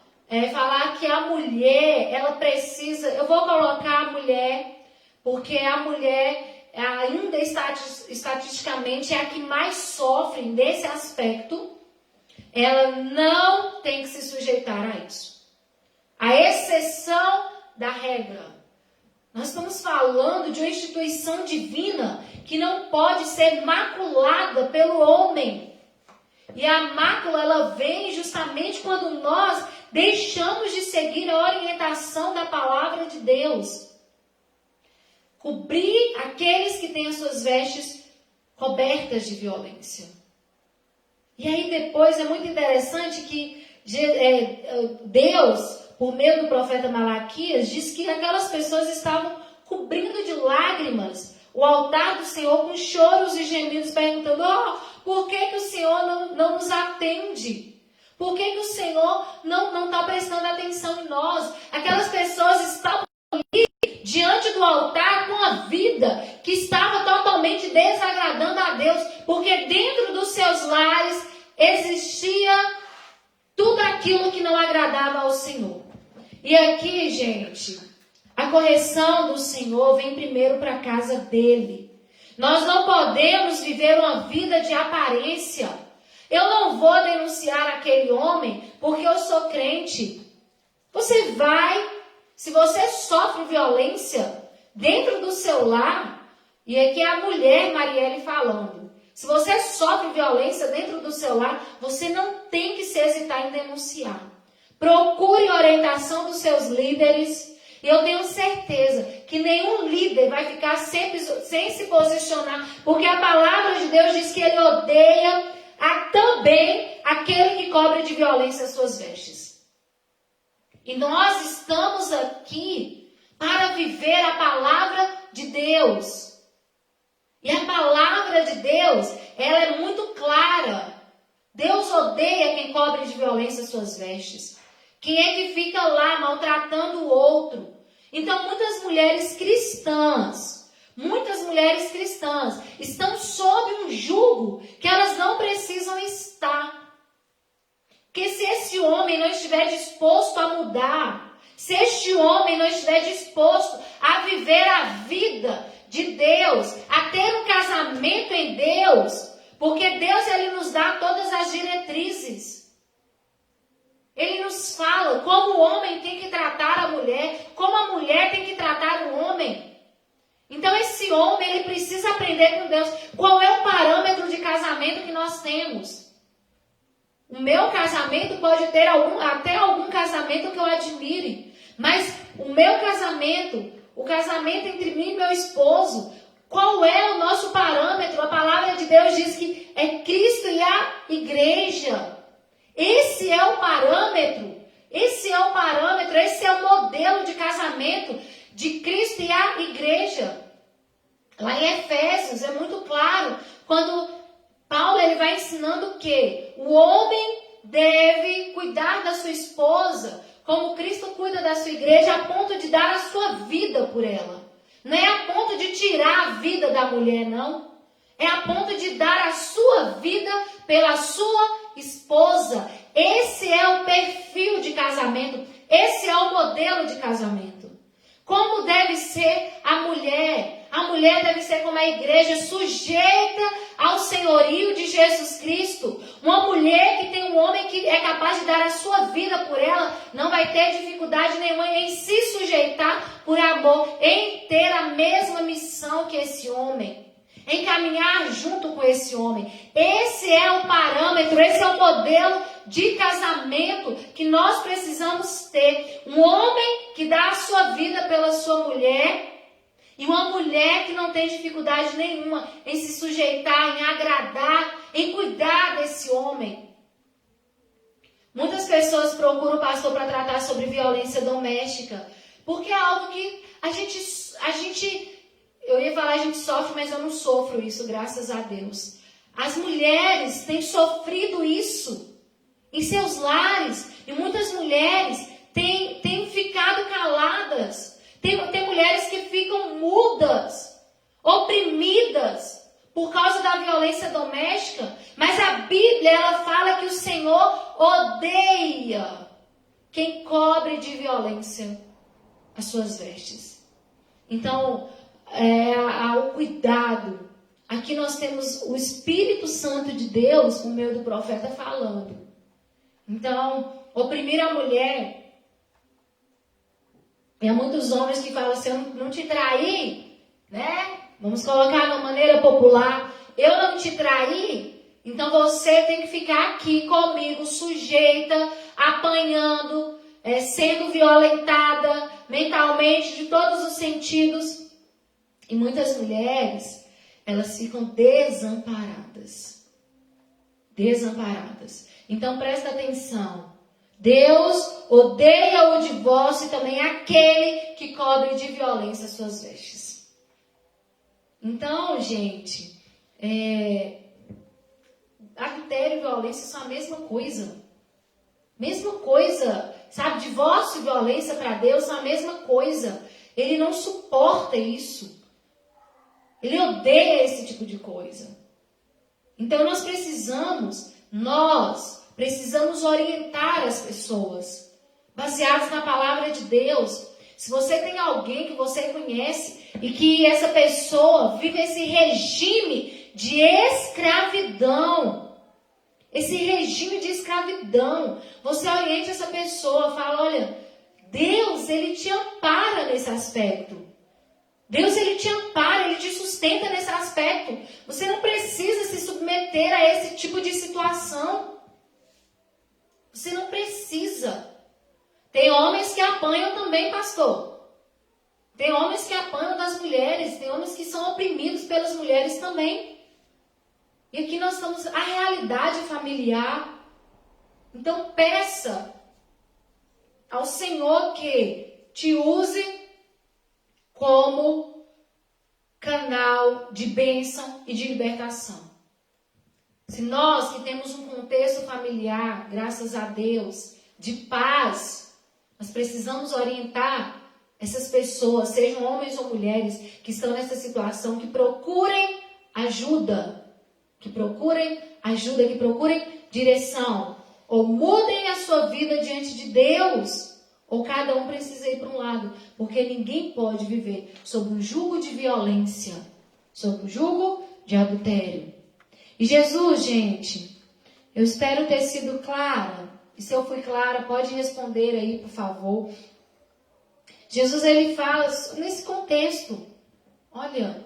falar que a mulher, ela precisa... Eu vou colocar a mulher, porque a mulher ainda estatisticamente é a que mais sofre nesse aspecto. Ela não tem que se sujeitar a isso. A exceção da regra. Nós estamos falando de uma instituição divina que não pode ser maculada pelo homem. E a mácula, ela vem justamente quando nós deixamos de seguir a orientação da palavra de Deus. Cobrir aqueles que têm as suas vestes cobertas de violência. E aí depois é muito interessante que Deus, por meio do profeta Malaquias, diz que aquelas pessoas estavam cobrindo de lágrimas o altar do Senhor com choros e gemidos, perguntando, por que o Senhor não nos atende? Por que o Senhor não está prestando atenção em nós? Aquelas pessoas estavam ali diante do altar com a vida que estava totalmente desagradando a Deus, porque dentro dos seus lares existia tudo aquilo que não agradava ao Senhor. E aqui, gente, a correção do Senhor vem primeiro para a casa dele. Nós não podemos viver uma vida de aparência. Eu não vou denunciar aquele homem porque eu sou crente. Você vai, se você sofre violência dentro do seu lar, e aqui é a mulher Marielle falando, se você sofre violência dentro do seu lar, você não tem que se hesitar em denunciar. Procure a orientação dos seus líderes. E eu tenho certeza que nenhum líder vai ficar sempre sem se posicionar, porque a palavra de Deus diz que Ele odeia também aquele que cobre de violência as suas vestes. E nós estamos aqui para viver a palavra de Deus. E a palavra de Deus, ela é muito clara. Deus odeia quem cobre de violência as suas vestes. Quem é que fica lá maltratando o outro? Então, muitas mulheres cristãs estão sob um jugo que elas não precisam estar. Porque se esse homem não estiver disposto a mudar, se este homem não estiver disposto a viver a vida de Deus, a ter um casamento em Deus, porque Deus, Ele nos dá todas as diretrizes. Ele nos fala como o homem tem que tratar a mulher, como a mulher tem que tratar o homem. Então esse homem, ele precisa aprender com Deus. Qual é o parâmetro de casamento que nós temos? O meu casamento pode ter até algum casamento que eu admire. Mas o meu casamento, o casamento entre mim e meu esposo, qual é o nosso parâmetro? A palavra de Deus diz que é Cristo e a igreja. Esse é o parâmetro. modelo de casamento de Cristo e a igreja. Lá em Efésios é muito claro, quando Paulo ele vai ensinando que o homem deve cuidar da sua esposa como Cristo cuida da sua igreja, a ponto de dar a sua vida por ela. Não é a ponto de tirar a vida da mulher, não. É a ponto de dar a sua vida pela sua esposa. Esse é o perfil de casamento. Esse é o modelo de casamento. Como deve ser a mulher? A mulher deve ser como a igreja, sujeita ao senhorio de Jesus Cristo. Uma mulher que tem um homem que é capaz de dar a sua vida por ela, não vai ter dificuldade nenhuma em se sujeitar por amor, em ter a mesma missão que esse homem, em caminhar junto com esse homem. Esse é o parâmetro, esse é o modelo de casamento que nós precisamos ter. Um homem que dá a sua vida pela sua mulher e uma mulher que não tem dificuldade nenhuma em se sujeitar, em agradar, em cuidar desse homem. Muitas pessoas procuram o pastor para tratar sobre violência doméstica, porque é algo que a gente eu ia falar a gente sofre, mas eu não sofro isso, graças a Deus. As mulheres têm sofrido isso em seus lares, e muitas mulheres têm ficado caladas. Tem mulheres que ficam mudas, oprimidas por causa da violência doméstica, mas a Bíblia ela fala que o Senhor odeia quem cobre de violência as suas vestes. Então, o cuidado. Aqui nós temos o Espírito Santo de Deus, por meio do profeta, falando. Então, oprimir a mulher. E há muitos homens que falam assim, eu não te traí, né? Vamos colocar de uma maneira popular. Eu não te traí, então você tem que ficar aqui comigo, sujeita, apanhando, sendo violentada mentalmente, de todos os sentidos. E muitas mulheres, elas ficam desamparadas. Desamparadas. Então presta atenção. Deus odeia o divórcio e também aquele que cobre de violência as suas vestes. Então, gente, adultério e violência são a mesma coisa. Mesma coisa, sabe? Divórcio e violência para Deus são a mesma coisa. Ele não suporta isso. Ele odeia esse tipo de coisa. Então nós precisamos orientar as pessoas, baseados na palavra de Deus. Se você tem alguém que você conhece e que essa pessoa vive esse regime de escravidão, você oriente essa pessoa, fala, olha, Deus, Ele te ampara nesse aspecto. Deus, Ele te ampara, Ele te sustenta nesse aspecto. Você não precisa se submeter a esse tipo de situação. Você não precisa. Tem homens que apanham também, pastor. Tem homens que apanham das mulheres. Tem homens que são oprimidos pelas mulheres também. E aqui nós estamos a realidade familiar. Então peça ao Senhor que te use como canal de bênção e de libertação. Se nós que temos um contexto familiar, graças a Deus, de paz, nós precisamos orientar essas pessoas, sejam homens ou mulheres, que estão nessa situação, que procurem ajuda, que procurem direção, ou mudem a sua vida diante de Deus, ou cada um precisa ir para um lado, porque ninguém pode viver sob um jugo de violência, sob um jugo de adultério. E Jesus, gente, eu espero ter sido clara, e se eu fui clara, pode responder aí, por favor. Jesus, ele fala nesse contexto, olha,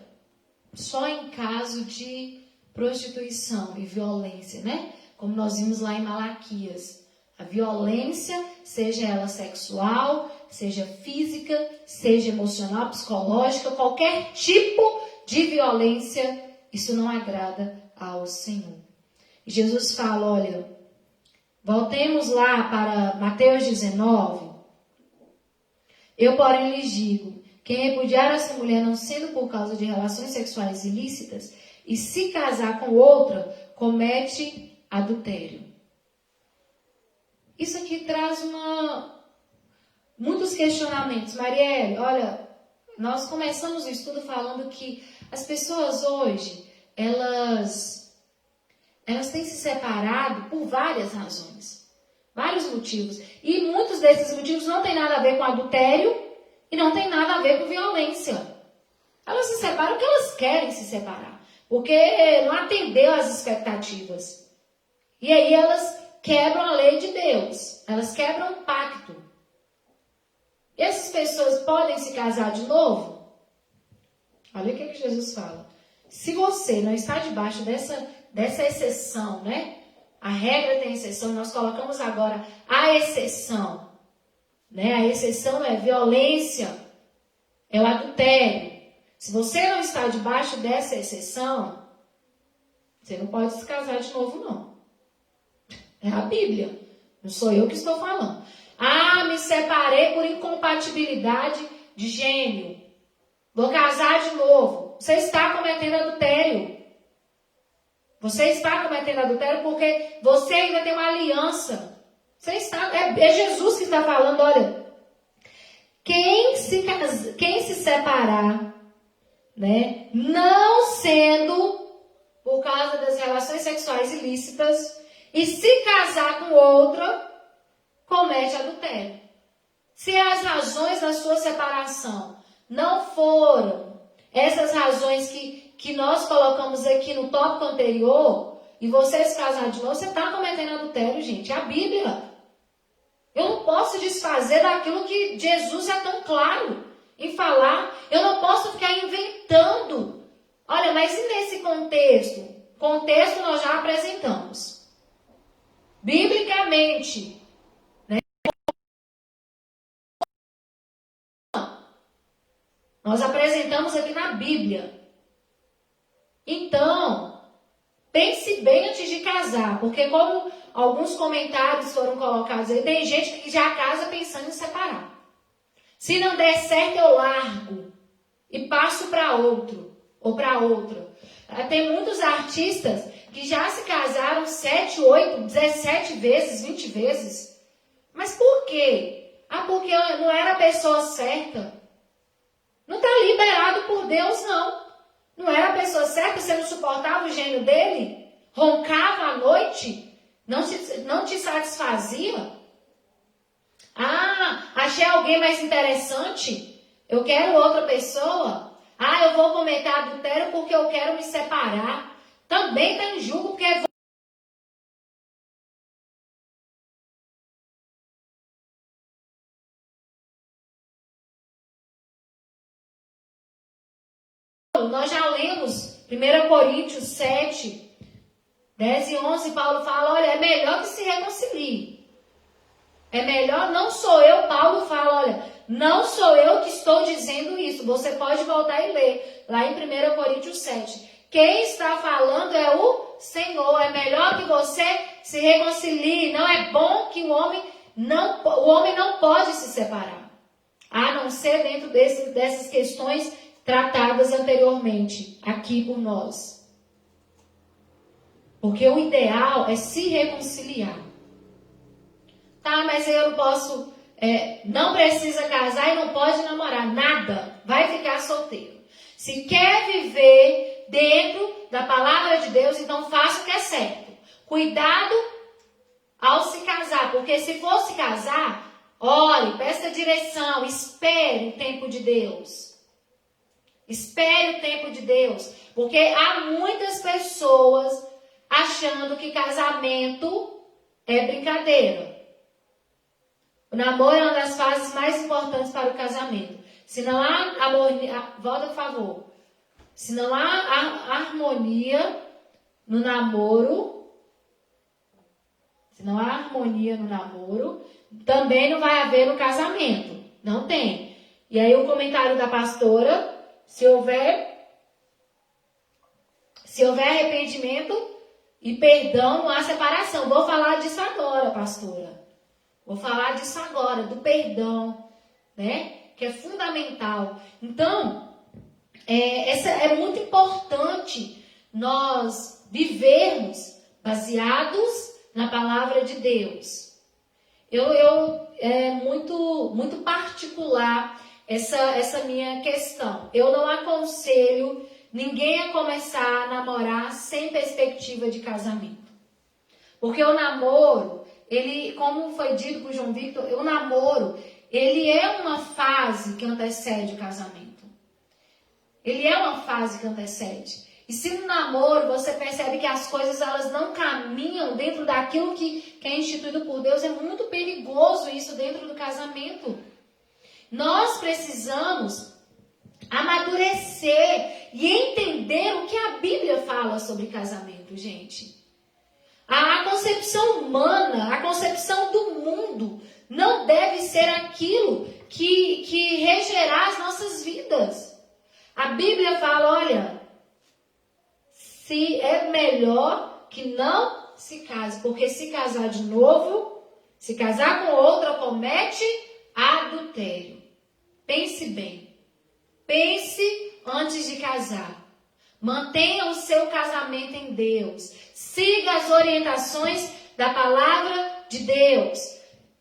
só em caso de prostituição e violência, né? Como nós vimos lá em Malaquias. A violência, seja ela sexual, seja física, seja emocional, psicológica, qualquer tipo de violência, isso não agrada ao Senhor. E Jesus fala, olha, voltemos lá para Mateus 19, Eu, porém, lhes digo, quem repudiar a sua mulher não sendo por causa de relações sexuais ilícitas e se casar com outra, comete adultério. Isso aqui traz muitos questionamentos. Marielle, olha, nós começamos o estudo falando que as pessoas hoje, elas têm se separado por várias razões, vários motivos. E muitos desses motivos não têm nada a ver com adultério e não tem nada a ver com violência. Elas se separam porque elas querem se separar, porque não atendeu às expectativas. E aí elas quebram a lei de Deus, elas quebram o pacto. E essas pessoas podem se casar de novo? Olha o que Jesus fala. Se você não está debaixo dessa exceção, né? A regra tem exceção, nós colocamos agora a exceção. Né? A exceção é violência, é o adultério. Se você não está debaixo dessa exceção, você não pode se casar de novo, não. É a Bíblia. Não sou eu que estou falando. Ah, me separei por incompatibilidade de gênero. Vou casar de novo. Você está cometendo adultério. Você está cometendo adultério porque você ainda tem uma aliança. Você está, é Jesus que está falando, olha. Quem se separar, né, não sendo por causa das relações sexuais ilícitas e se casar com outra, comete adultério. Se as razões da sua separação não foram essas razões que nós colocamos aqui no tópico anterior, e você se casar de novo, você está cometendo adultério, gente. É a Bíblia. Eu não posso desfazer daquilo que Jesus é tão claro em falar. Eu não posso ficar inventando. Olha, mas e nesse contexto? Contexto nós já apresentamos. Biblicamente, né? Nós apresentamos aqui na Bíblia. Então, pense bem antes de casar, porque como alguns comentários foram colocados aí, tem gente que já casa pensando em separar. Se não der certo, eu largo e passo para outro ou para outra. Tem muitos artistas que já se casaram 7, 8, 17 vezes, 20 vezes. Mas por quê? Ah, porque não era a pessoa certa. Não está liberado por Deus, não. Não era a pessoa certa, você não suportava o gênio dele? Roncava à noite? Não te satisfazia? Ah, achei alguém mais interessante? Eu quero outra pessoa? Ah, eu vou cometer adultério porque eu quero me separar. Também está em julgo porque nós já lemos 1 Coríntios 7, 10 e 11, Paulo fala, olha, é melhor que se reconcilie. É melhor, não sou eu, Paulo fala, olha, não sou eu que estou dizendo isso. Você pode voltar e ler, lá em 1 Coríntios 7. Quem está falando é o Senhor. É melhor que você se reconcilie. Não é bom que o homem não pode se separar. A não ser dentro dessas questões tratadas anteriormente, aqui por nós. Porque o ideal é se reconciliar. Tá, mas eu não posso, não precisa casar e não pode namorar, nada, vai ficar solteiro. Se quer viver dentro da palavra de Deus, então faça o que é certo. Cuidado ao se casar, porque se for se casar, ore, peça direção, espere o tempo de Deus. Espere o tempo de Deus, porque há muitas pessoas achando que casamento é brincadeira. O namoro é uma das fases mais importantes para o casamento. Se não há harmonia, volta por favor. Se não há harmonia no namoro, também não vai haver no casamento. Não tem. E aí o comentário da pastora, se houver arrependimento e perdão, não há separação. Vou falar disso agora, pastora. Vou falar disso agora, do perdão, né? que é fundamental. Então, é muito importante nós vivermos baseados na palavra de Deus. É muito particular essa minha questão. Eu não aconselho ninguém a começar a namorar sem perspectiva de casamento. Porque o namoro, como foi dito por João Victor, o namoro, ele é uma fase que antecede o casamento. Ele é uma fase que antecede. E se no namoro você percebe que as coisas elas não caminham dentro daquilo que é instituído por Deus, é muito perigoso isso dentro do casamento. Nós precisamos amadurecer e entender o que a Bíblia fala sobre casamento, gente. A concepção humana, a concepção do mundo não deve ser aquilo que regerá as nossas vidas. A Bíblia fala, olha, se é melhor que não se case, porque se casar de novo, se casar com outra, comete adultério. Pense bem. Pense antes de casar. Mantenha o seu casamento em Deus. Siga as orientações da palavra de Deus.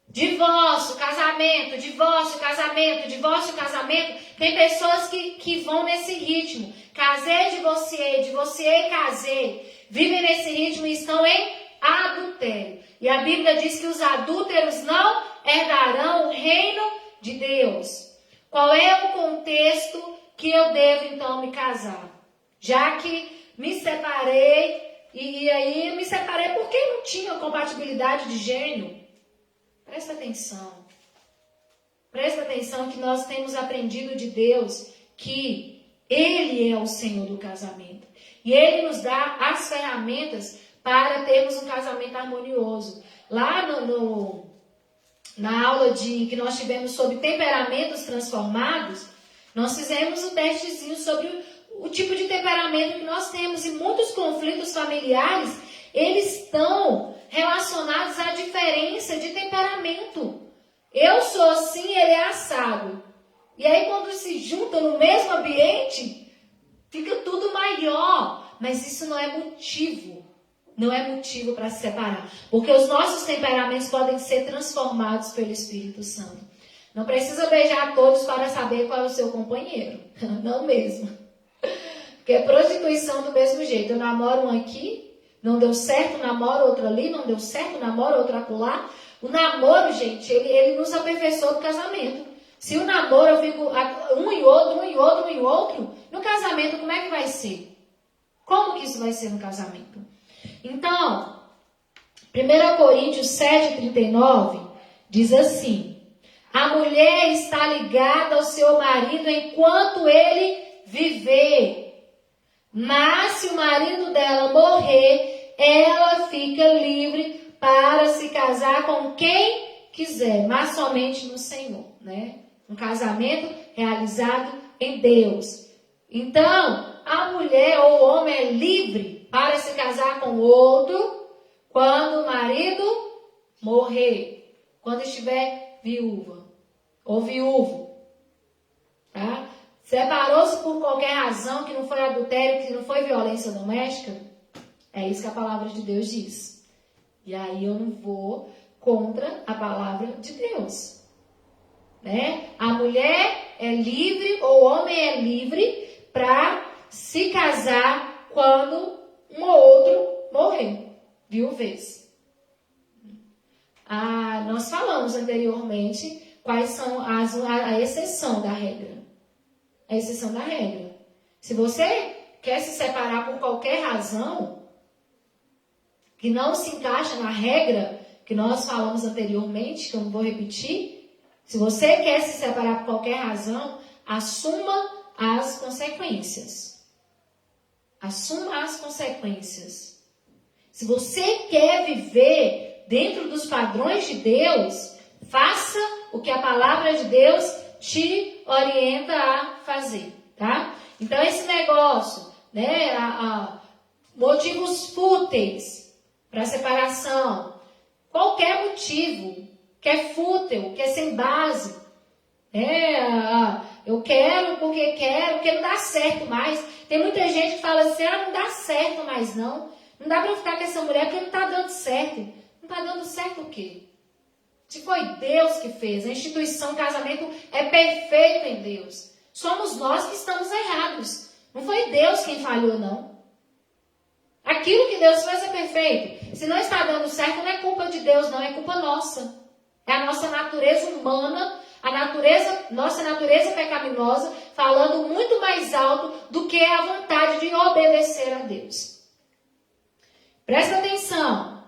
Divórcio, casamento, divórcio, casamento, divórcio, casamento. Tem pessoas que vão nesse ritmo. Casei, divorciei, casei. Vivem nesse ritmo e estão em adultério. E a Bíblia diz que os adúlteros não herdarão o reino de Deus. Qual é o contexto que eu devo então me casar? Já que me separei, e aí me separei porque não tinha compatibilidade de gênero. Presta atenção. Presta atenção que nós temos aprendido de Deus que Ele é o Senhor do casamento. E Ele nos dá as ferramentas para termos um casamento harmonioso. Lá na aula que nós tivemos sobre temperamentos transformados, nós fizemos um testezinho sobre o tipo de temperamento que nós temos. E muitos conflitos familiares, eles estão relacionados à diferença de temperamento. Eu sou assim, ele é assado. E aí quando se juntam no mesmo ambiente, fica tudo maior. Mas isso não é motivo. Não é motivo para se separar. Porque os nossos temperamentos podem ser transformados pelo Espírito Santo. Não precisa beijar todos para saber qual é o seu companheiro. Não mesmo. Porque é prostituição do mesmo jeito. Eu namoro um aqui, não deu certo, namoro outro ali, não deu certo, namoro outro acolá. O namoro, gente, ele nos aperfeiçoa do casamento. Se o namoro eu fico um e outro, no casamento como é que vai ser? Como que isso vai ser no casamento? Então, 1 Coríntios 7,39 diz assim: a mulher está ligada ao seu marido enquanto ele viver. Mas se o marido dela morrer, ela fica livre para se casar com quem quiser, mas somente no Senhor, né? Um casamento realizado em Deus. Então, a mulher ou o homem é livre para se casar com outro quando o marido morrer, quando estiver viúva ou viúvo, tá? Separou-se por qualquer razão, que não foi adultério, que não foi violência doméstica, é isso que a palavra de Deus diz. E aí eu não vou contra a palavra de Deus, né? A mulher é livre, ou o homem é livre para se casar quando um ou outro morrer, viuvez. Nós falamos anteriormente quais são a exceção da regra. A exceção da regra. Se você quer se separar por qualquer razão que não se encaixa na regra que nós falamos anteriormente, que eu não vou repetir, se você quer se separar por qualquer razão, assuma as consequências. Assuma as consequências. Se você quer viver dentro dos padrões de Deus, faça o que a palavra de Deus te orienta a fazer, tá? Então esse negócio, né, motivos fúteis para separação, qualquer motivo que é fútil, que é sem base, Eu quero porque não dá certo mais. Tem muita gente que fala assim, não dá certo mais não. Não dá pra ficar com essa mulher porque não tá dando certo. Não tá dando certo o quê? Se foi Deus que fez, a instituição casamento é perfeita em Deus. Somos nós que estamos errados. Não foi Deus quem falhou, não. Aquilo que Deus fez é perfeito. Se não está dando certo, não é culpa de Deus, não, é culpa nossa. É a nossa natureza humana, nossa natureza pecaminosa, falando muito mais alto do que a vontade de obedecer a Deus. Presta atenção.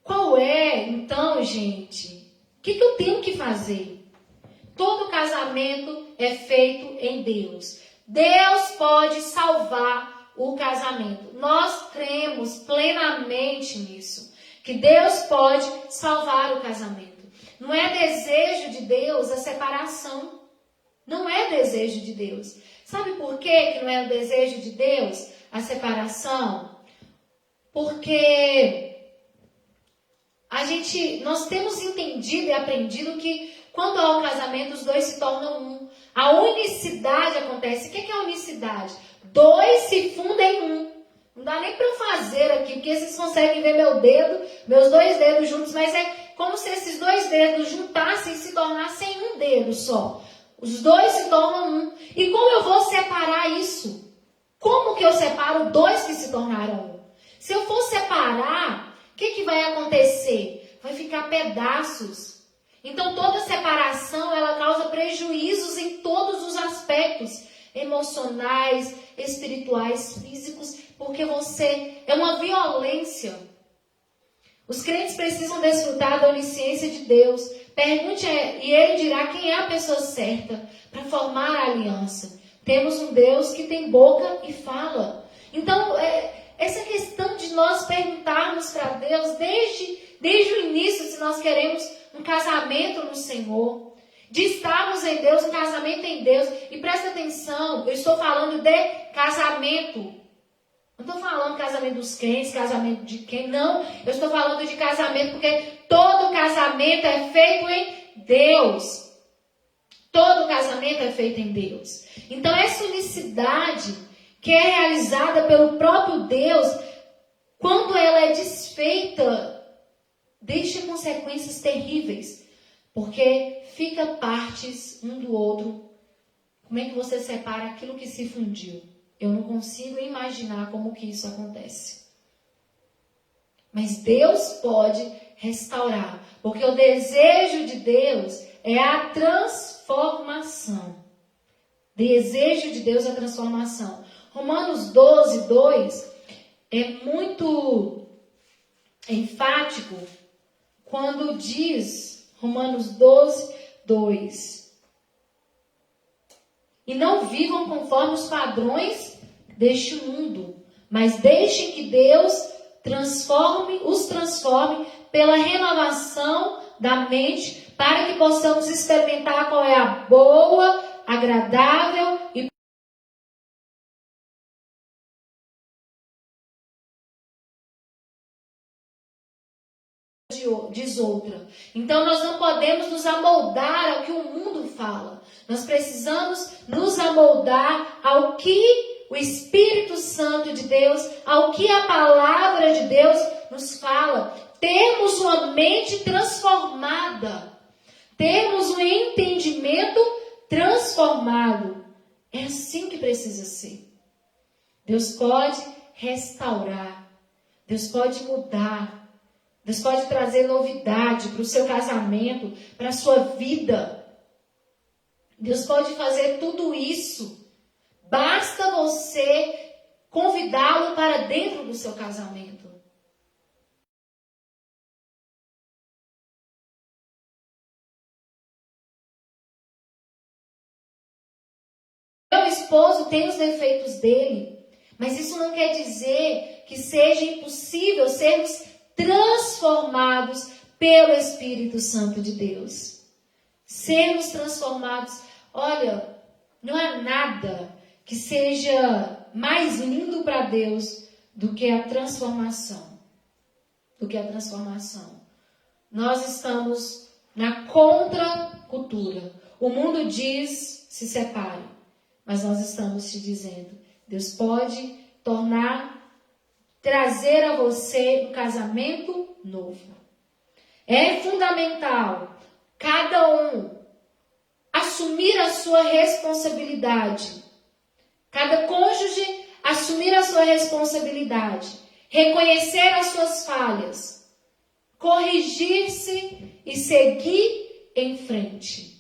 Qual é, então, gente? O que eu tenho que fazer? Todo casamento é feito em Deus. Deus pode salvar o casamento. Nós cremos plenamente nisso. Que Deus pode salvar o casamento. Não é desejo de Deus a separação. Não é desejo de Deus. Sabe por que não é o desejo de Deus a separação? Porque nós temos entendido e aprendido que quando há o casamento, os dois se tornam um. A unicidade acontece. O que é a unicidade? Dois se fundem em um. Não dá nem para eu fazer aqui, porque vocês conseguem ver meus dois dedos juntos, mas é como se esses dois dedos juntassem e se tornassem um dedo só. Os dois se tornam um. E como eu vou separar isso? Como que eu separo dois que se tornaram um? Se eu for separar, o que vai acontecer? Vai ficar pedaços. Então toda separação ela causa prejuízos em todos os aspectos, emocionais, espirituais, físicos, porque você é uma violência. Os crentes precisam desfrutar da onisciência de Deus. Pergunte e ele dirá quem é a pessoa certa para formar a aliança. Temos um Deus que tem boca e fala. Então, essa questão de nós perguntarmos para Deus desde o início, se nós queremos um casamento no Senhor, de estarmos em Deus, um casamento em Deus. E presta atenção, eu estou falando de casamento. Não estou falando casamento dos crentes, casamento de quem, não. Eu estou falando de casamento porque todo casamento é feito em Deus. Todo casamento é feito em Deus. Então essa unicidade que é realizada pelo próprio Deus, quando ela é desfeita, deixa consequências terríveis. Porque fica partes um do outro. Como é que você separa aquilo que se fundiu? Eu não consigo imaginar como que isso acontece. Mas Deus pode restaurar. Porque o desejo de Deus é a transformação. Desejo de Deus é a transformação. Romanos 12, 2 é muito enfático quando diz, Romanos 12, 2... E não vivam conforme os padrões deste mundo, mas deixem que Deus os transforme pela renovação da mente, para que possamos experimentar qual é a boa, agradável e diz outra. Então nós não podemos nos amoldar ao que o mundo fala. Nós precisamos nos amoldar ao que o Espírito Santo de Deus, ao que a palavra de Deus nos fala. Termos uma mente transformada. Termos um entendimento transformado. É assim que precisa ser. Deus pode restaurar. Deus pode mudar. Deus pode trazer novidade para o seu casamento, para a sua vida. Deus pode fazer tudo isso. Basta você convidá-lo para dentro do seu casamento. Meu esposo tem os defeitos dele, mas isso não quer dizer que seja impossível sermos transformados pelo Espírito Santo de Deus. Sermos transformados. Olha, não há nada que seja mais lindo para Deus do que a transformação. Nós estamos na cultura. O mundo diz, se separe. Mas nós estamos te dizendo, Deus pode trazer a você um casamento novo. É fundamental cada um assumir a sua responsabilidade. Cada cônjuge assumir a sua responsabilidade. Reconhecer as suas falhas. Corrigir-se e seguir em frente.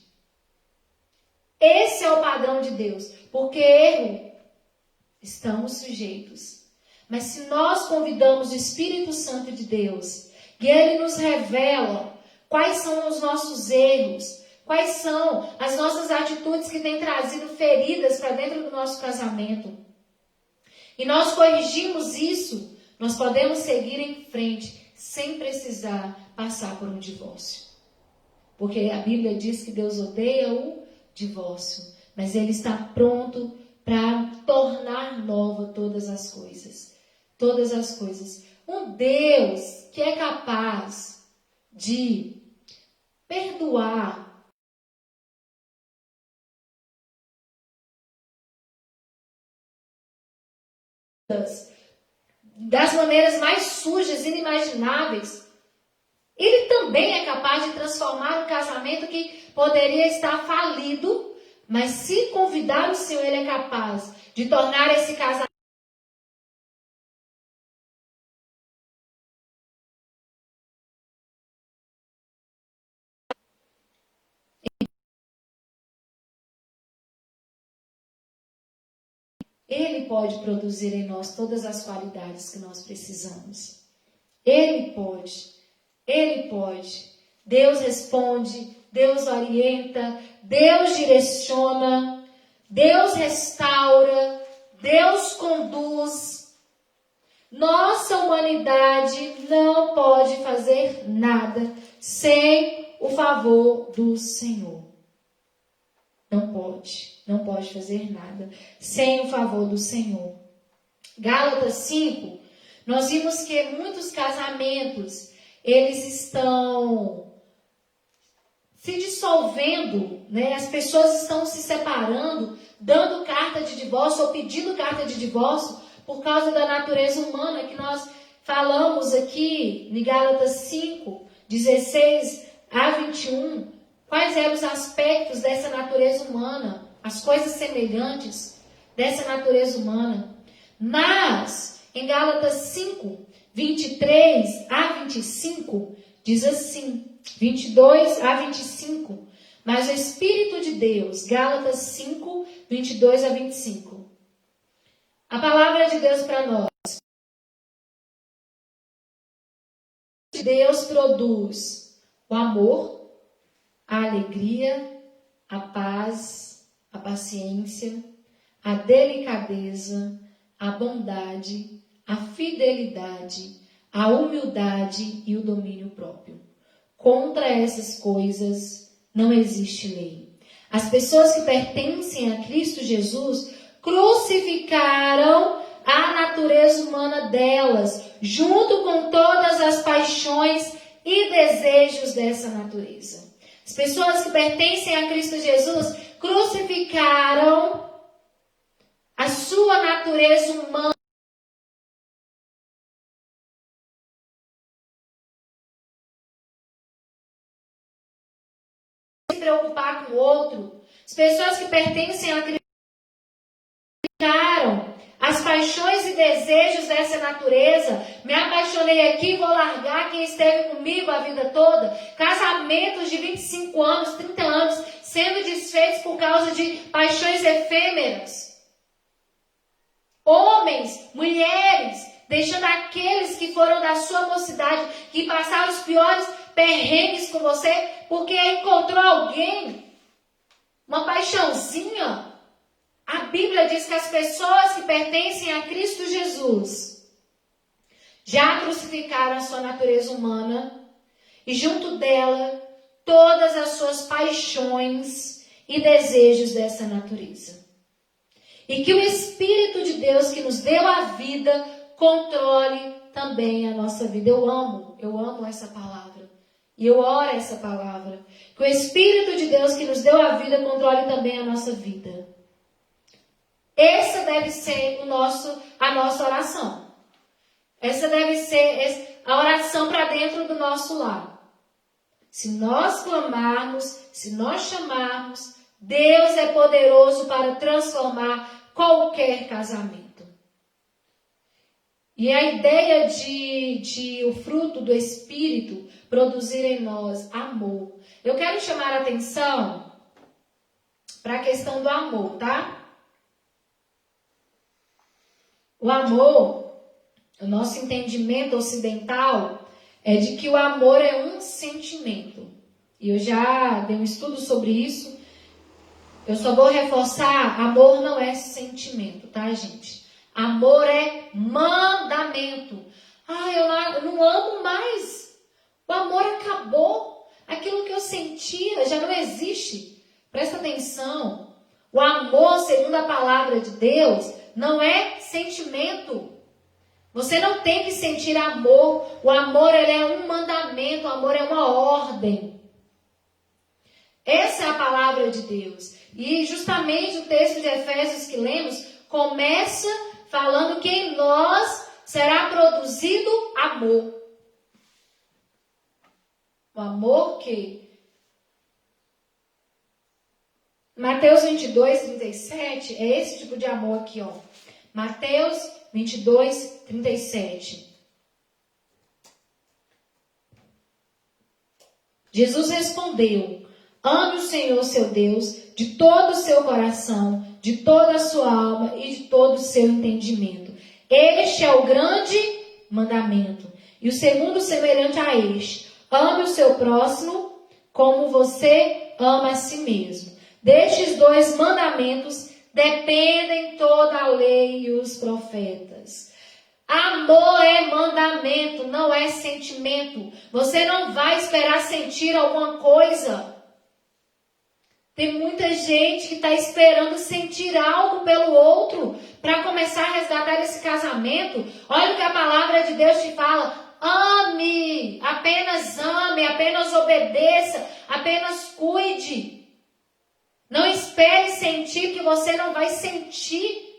Esse é o padrão de Deus. Porque erro, estamos sujeitos. Mas se nós convidamos o Espírito Santo de Deus, e Ele nos revela quais são os nossos erros, quais são as nossas atitudes que têm trazido feridas para dentro do nosso casamento, e nós corrigimos isso, nós podemos seguir em frente sem precisar passar por um divórcio. Porque a Bíblia diz que Deus odeia o divórcio, mas Ele está pronto para tornar nova todas as coisas. Todas as coisas. Um Deus que é capaz de perdoar das maneiras mais sujas, inimagináveis. Ele também é capaz de transformar um casamento que poderia estar falido, mas se convidar o Senhor, Ele é capaz de tornar esse casamento Ele pode produzir em nós todas as qualidades que nós precisamos. Ele pode. Ele pode. Deus responde, Deus orienta, Deus direciona, Deus restaura, Deus conduz. Nossa humanidade não pode fazer nada sem o favor do Senhor. Não pode fazer nada sem o favor do Senhor. Gálatas 5, nós vimos que muitos casamentos, eles estão se dissolvendo, né? As pessoas estão se separando, dando carta de divórcio ou pedindo carta de divórcio por causa da natureza humana que nós falamos aqui em Gálatas 5, 16 a 21. Quais eram os aspectos dessa natureza humana? As coisas semelhantes dessa natureza humana. Mas, em Gálatas 5, 23 a 25, diz assim, 22 a 25. Mas o Espírito de Deus, Gálatas 5, 22 a 25. A palavra de Deus para nós. Deus produz o amor, a alegria, a paz, a paciência, a delicadeza, a bondade, a fidelidade, a humildade e o domínio próprio. Contra essas coisas não existe lei. As pessoas que pertencem a Cristo Jesus crucificaram a natureza humana delas, junto com todas as paixões e desejos dessa natureza. As pessoas que pertencem a Cristo Jesus crucificaram a sua natureza humana. Se preocupar com o outro. As pessoas que pertencem a Cristo crucificaram as paixões e desejos dessa natureza. Me apaixonei aqui, vou largar quem esteve comigo a vida toda. Casamentos de 25 anos, 30 anos, sendo desfeitos por causa de paixões efêmeras. Homens, mulheres, deixando aqueles que foram da sua mocidade, que passaram os piores perrengues com você, porque encontrou alguém, uma paixãozinha. A Bíblia diz que as pessoas que pertencem a Cristo Jesus já crucificaram a sua natureza humana e junto dela todas as suas paixões e desejos dessa natureza. E que o Espírito de Deus que nos deu a vida controle também a nossa vida. Eu amo essa palavra. E eu oro essa palavra. Que o Espírito de Deus que nos deu a vida controle também a nossa vida. Essa deve ser a nossa oração. Essa deve ser a oração para dentro do nosso lar. Se nós clamarmos, se nós chamarmos, Deus é poderoso para transformar qualquer casamento. E a ideia de o fruto do Espírito produzir em nós amor. Eu quero chamar a atenção para a questão do amor, tá? O amor, o nosso entendimento ocidental é de que o amor é um sentimento. E eu já dei um estudo sobre isso. Eu só vou reforçar, amor não é sentimento, tá, gente? Amor é mandamento. Eu não amo mais. O amor acabou. Aquilo que eu sentia já não existe. Presta atenção. O amor, segundo a palavra de Deus, não é sentimento. Você não tem que sentir amor. O amor, ele é um mandamento. O amor é uma ordem. Essa é a palavra de Deus. E justamente o texto de Efésios que lemos começa falando que em nós será produzido amor. O amor que... Mateus 22, 37 é esse tipo de amor aqui, ó. Mateus 22, 37. Jesus respondeu: ame o Senhor seu Deus de todo o seu coração, de toda a sua alma e de todo o seu entendimento. Este é o grande mandamento. E o segundo semelhante a este: ame o seu próximo como você ama a si mesmo. Destes dois mandamentos dependem toda a lei e os profetas. Amor é mandamento, não é sentimento. Você não vai esperar sentir alguma coisa. Tem muita gente que está esperando sentir algo pelo outro para começar a resgatar esse casamento. Olha o que a palavra de Deus te fala. Ame, apenas obedeça, apenas cuide. Não espere sentir que você não vai sentir.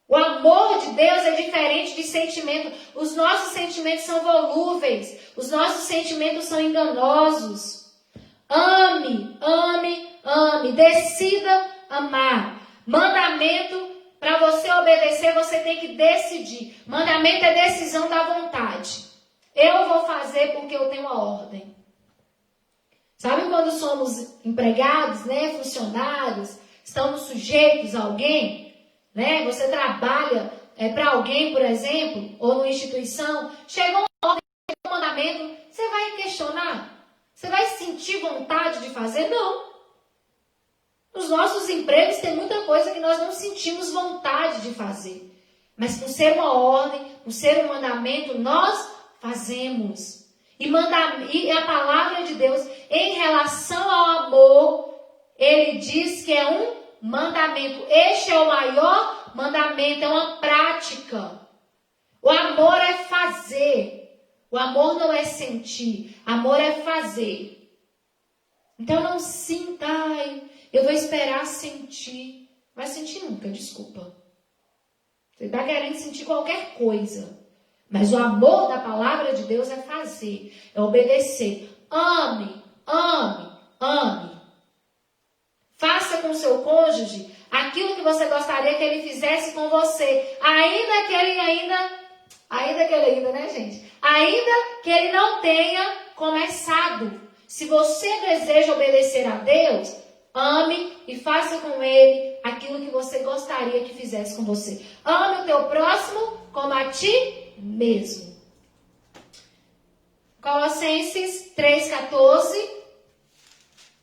O amor de Deus é diferente de sentimento. Os nossos sentimentos são volúveis. Os nossos sentimentos são enganosos. Ame, ame, ame. Decida amar. Mandamento, para você obedecer, você tem que decidir. Mandamento é decisão da vontade. Eu vou fazer porque eu tenho a ordem. Sabe quando somos empregados, né, funcionários, estamos sujeitos a alguém, né? Você trabalha para alguém, por exemplo, ou numa instituição, chegou uma ordem, um mandamento, você vai questionar? Você vai sentir vontade de fazer? Não. Nos nossos empregos tem muita coisa que nós não sentimos vontade de fazer. Mas por ser uma ordem, por ser um mandamento, nós fazemos. E a palavra de Deus, em relação ao amor, ele diz que é um mandamento. Este é o maior mandamento, é uma prática. O amor é fazer. O amor não é sentir. Amor é fazer. Então não sinta, eu vou esperar sentir. Vai sentir nunca, desculpa. Você está querendo sentir qualquer coisa. Mas o amor da palavra de Deus é fazer, é obedecer. Ame, ame, ame. Faça com o seu cônjuge aquilo que você gostaria que ele fizesse com você. Ainda que ele não tenha começado. Se você deseja obedecer a Deus, ame e faça com ele aquilo que você gostaria que fizesse com você. Ame o teu próximo como a ti mesmo. Colossenses 3,14.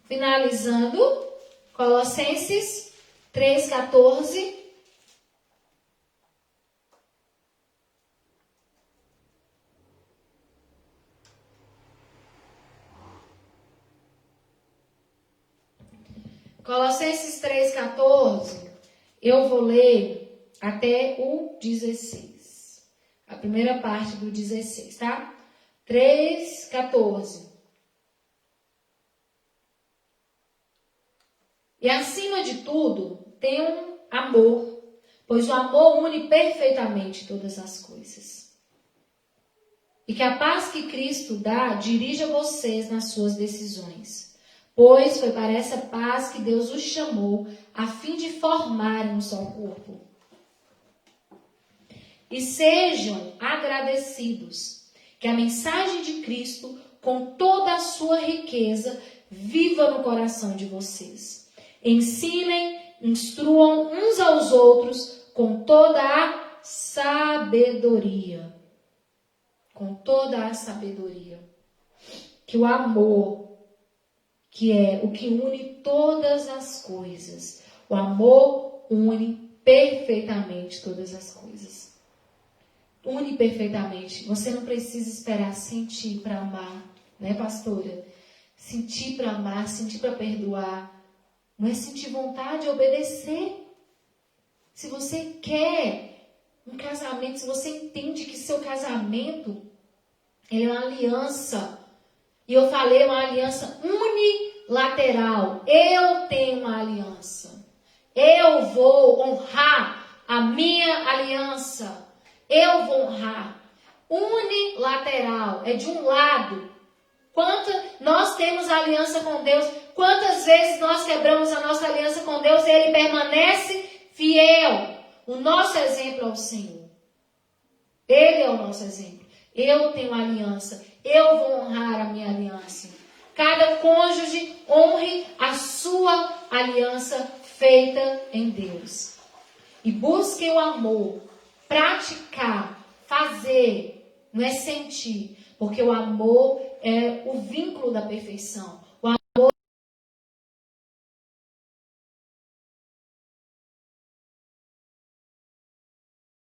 Finalizando. Colossenses 3,14. Colossenses 3,14. Eu vou ler até o 16. A primeira parte do 16, tá? 3,14. E acima de tudo, tem um amor, pois o amor une perfeitamente todas as coisas. E que a paz que Cristo dá dirija vocês nas suas decisões, pois foi para essa paz que Deus os chamou, a fim de formarem um só corpo. E sejam agradecidos, que a mensagem de Cristo, com toda a sua riqueza, viva no coração de vocês. Ensinem, instruam uns aos outros com toda a sabedoria. Com toda a sabedoria. Que o amor, que é o que une todas as coisas, o amor une perfeitamente todas as coisas. Une perfeitamente. Você não precisa esperar sentir para amar, né, pastora? Sentir para amar, sentir para perdoar. Não é sentir vontade de obedecer. Se você quer um casamento, se você entende que seu casamento ele é uma aliança, e eu falei uma aliança unilateral. Eu tenho uma aliança. Eu vou honrar a minha aliança. Eu vou honrar. Unilateral, é de um lado. Nós temos aliança com Deus. Quantas vezes nós quebramos a nossa aliança com Deus e Ele permanece fiel. O nosso exemplo é o Senhor. Ele é o nosso exemplo. Eu tenho aliança. Eu vou honrar a minha aliança. Cada cônjuge honre a sua aliança feita em Deus. E busquem o amor. Praticar, fazer, não é sentir. Porque o amor é o vínculo da perfeição. O amor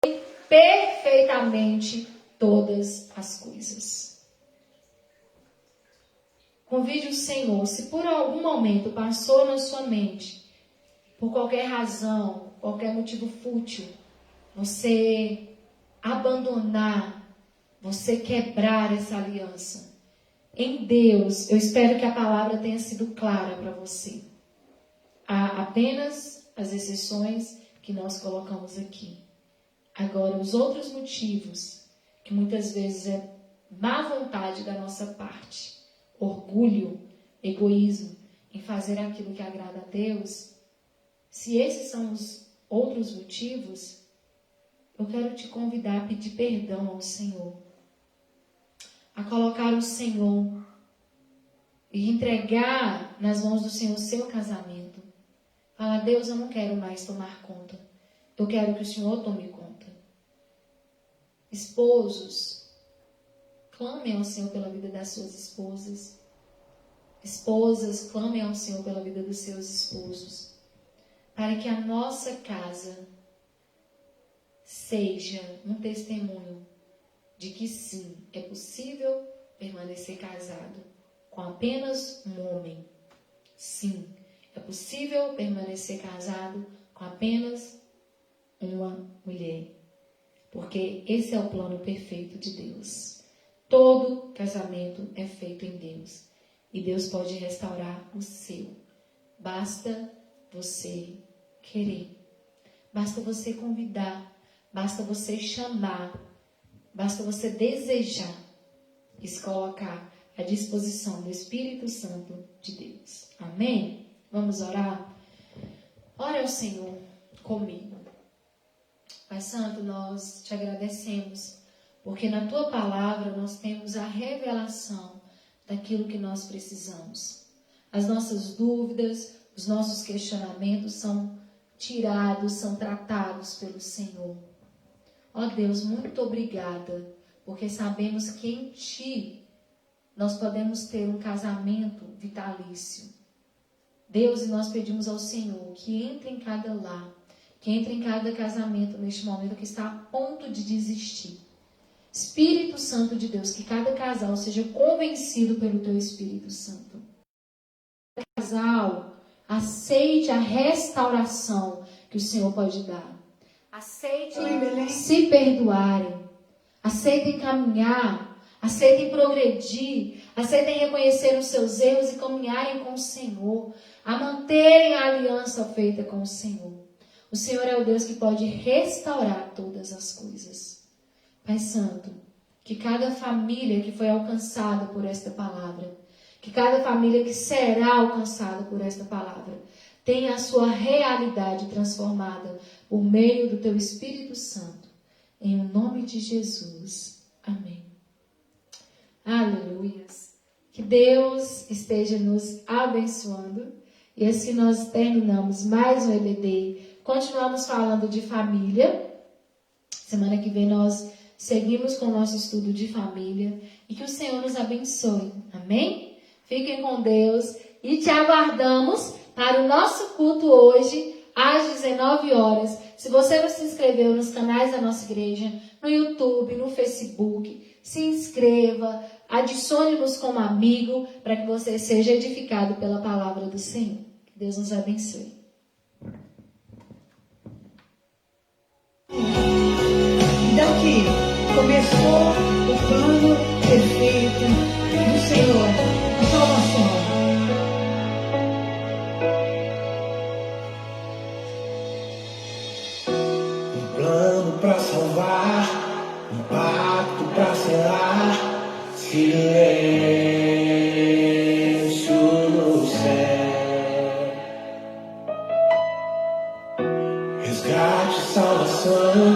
é perfeitamente todas as coisas. Convide o Senhor, se por algum momento passou na sua mente, por qualquer razão, qualquer motivo fútil, você abandonar, você quebrar essa aliança. Em Deus, eu espero que a palavra tenha sido clara para você. Há apenas as exceções que nós colocamos aqui. Agora, os outros motivos, que muitas vezes é má vontade da nossa parte, orgulho, egoísmo, em fazer aquilo que agrada a Deus, se esses são os outros motivos, eu quero te convidar a pedir perdão ao Senhor, a colocar o Senhor e entregar nas mãos do Senhor o seu casamento. Fala, Deus, eu não quero mais tomar conta. Eu quero que o Senhor tome conta. Esposos, clamem ao Senhor pela vida das suas esposas. Esposas, clamem ao Senhor pela vida dos seus esposos. Para que a nossa casa seja um testemunho de que sim, é possível permanecer casado com apenas um homem. Sim, é possível permanecer casado com apenas uma mulher. Porque esse é o plano perfeito de Deus. Todo casamento é feito em Deus. E Deus pode restaurar o seu. Basta você querer. Basta você convidar. Basta você chamar. Basta você desejar e se colocar à disposição do Espírito Santo de Deus. Amém? Vamos orar? Ora ao Senhor comigo. Pai Santo, nós te agradecemos, porque na Tua palavra nós temos a revelação daquilo que nós precisamos. As nossas dúvidas, os nossos questionamentos são tirados, são tratados pelo Senhor. Ó Deus, muito obrigada, porque sabemos que em Ti nós podemos ter um casamento vitalício. Deus, e nós pedimos ao Senhor que entre em cada lar, que entre em cada casamento neste momento que está a ponto de desistir. Espírito Santo de Deus, que cada casal seja convencido pelo Teu Espírito Santo. Cada casal aceite a restauração que o Senhor pode dar. Aceitem se perdoarem. Aceitem caminhar. Aceitem progredir. Aceitem reconhecer os seus erros e caminharem com o Senhor. a manterem a aliança feita com o Senhor. O Senhor é o Deus que pode restaurar todas as coisas. Pai Santo, que cada família que foi alcançada por esta palavra, que cada família que será alcançada por esta palavra, tenha a sua realidade transformada por meio do Teu Espírito Santo. Em nome de Jesus. Amém. Aleluias. Que Deus esteja nos abençoando. E assim nós terminamos mais um EBD. Continuamos falando de família. Semana que vem nós seguimos com o nosso estudo de família. E que o Senhor nos abençoe. Amém? Fiquem com Deus. E te aguardamos para o nosso culto hoje, às 19 horas. Se você não se inscreveu nos canais da nossa igreja, no YouTube, no Facebook, se inscreva, adicione-nos como amigo, para que você seja edificado pela palavra do Senhor. Que Deus nos abençoe. Daqui começou o plano perfeito do Senhor, a salvação. Plano pra salvar, um pacto pra selar, silêncio no céu. Resgate, salvação,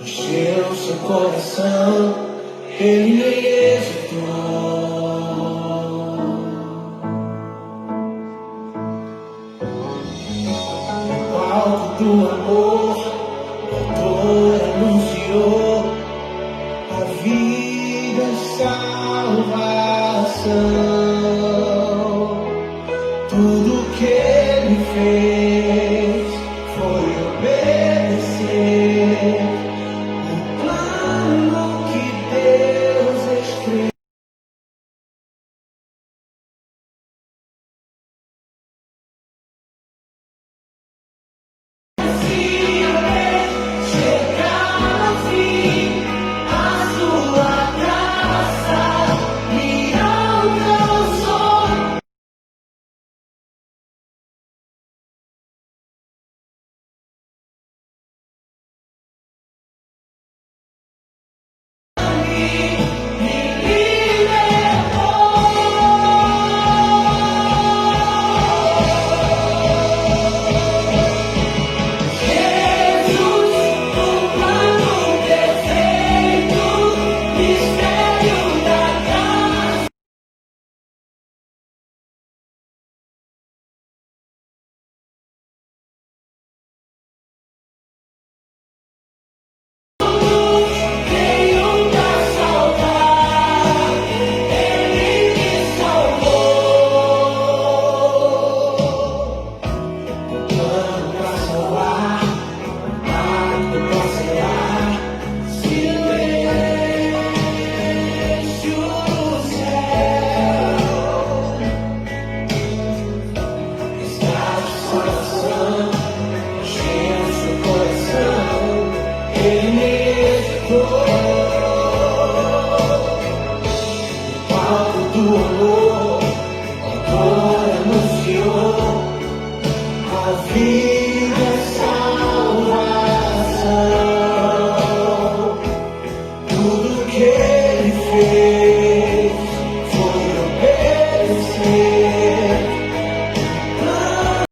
encheu seu coração, ele hesitou. No palco do amor, anunciou a vida, salvação. Tudo que ele fez foi obedecer o plano que Deus escreveu. Vida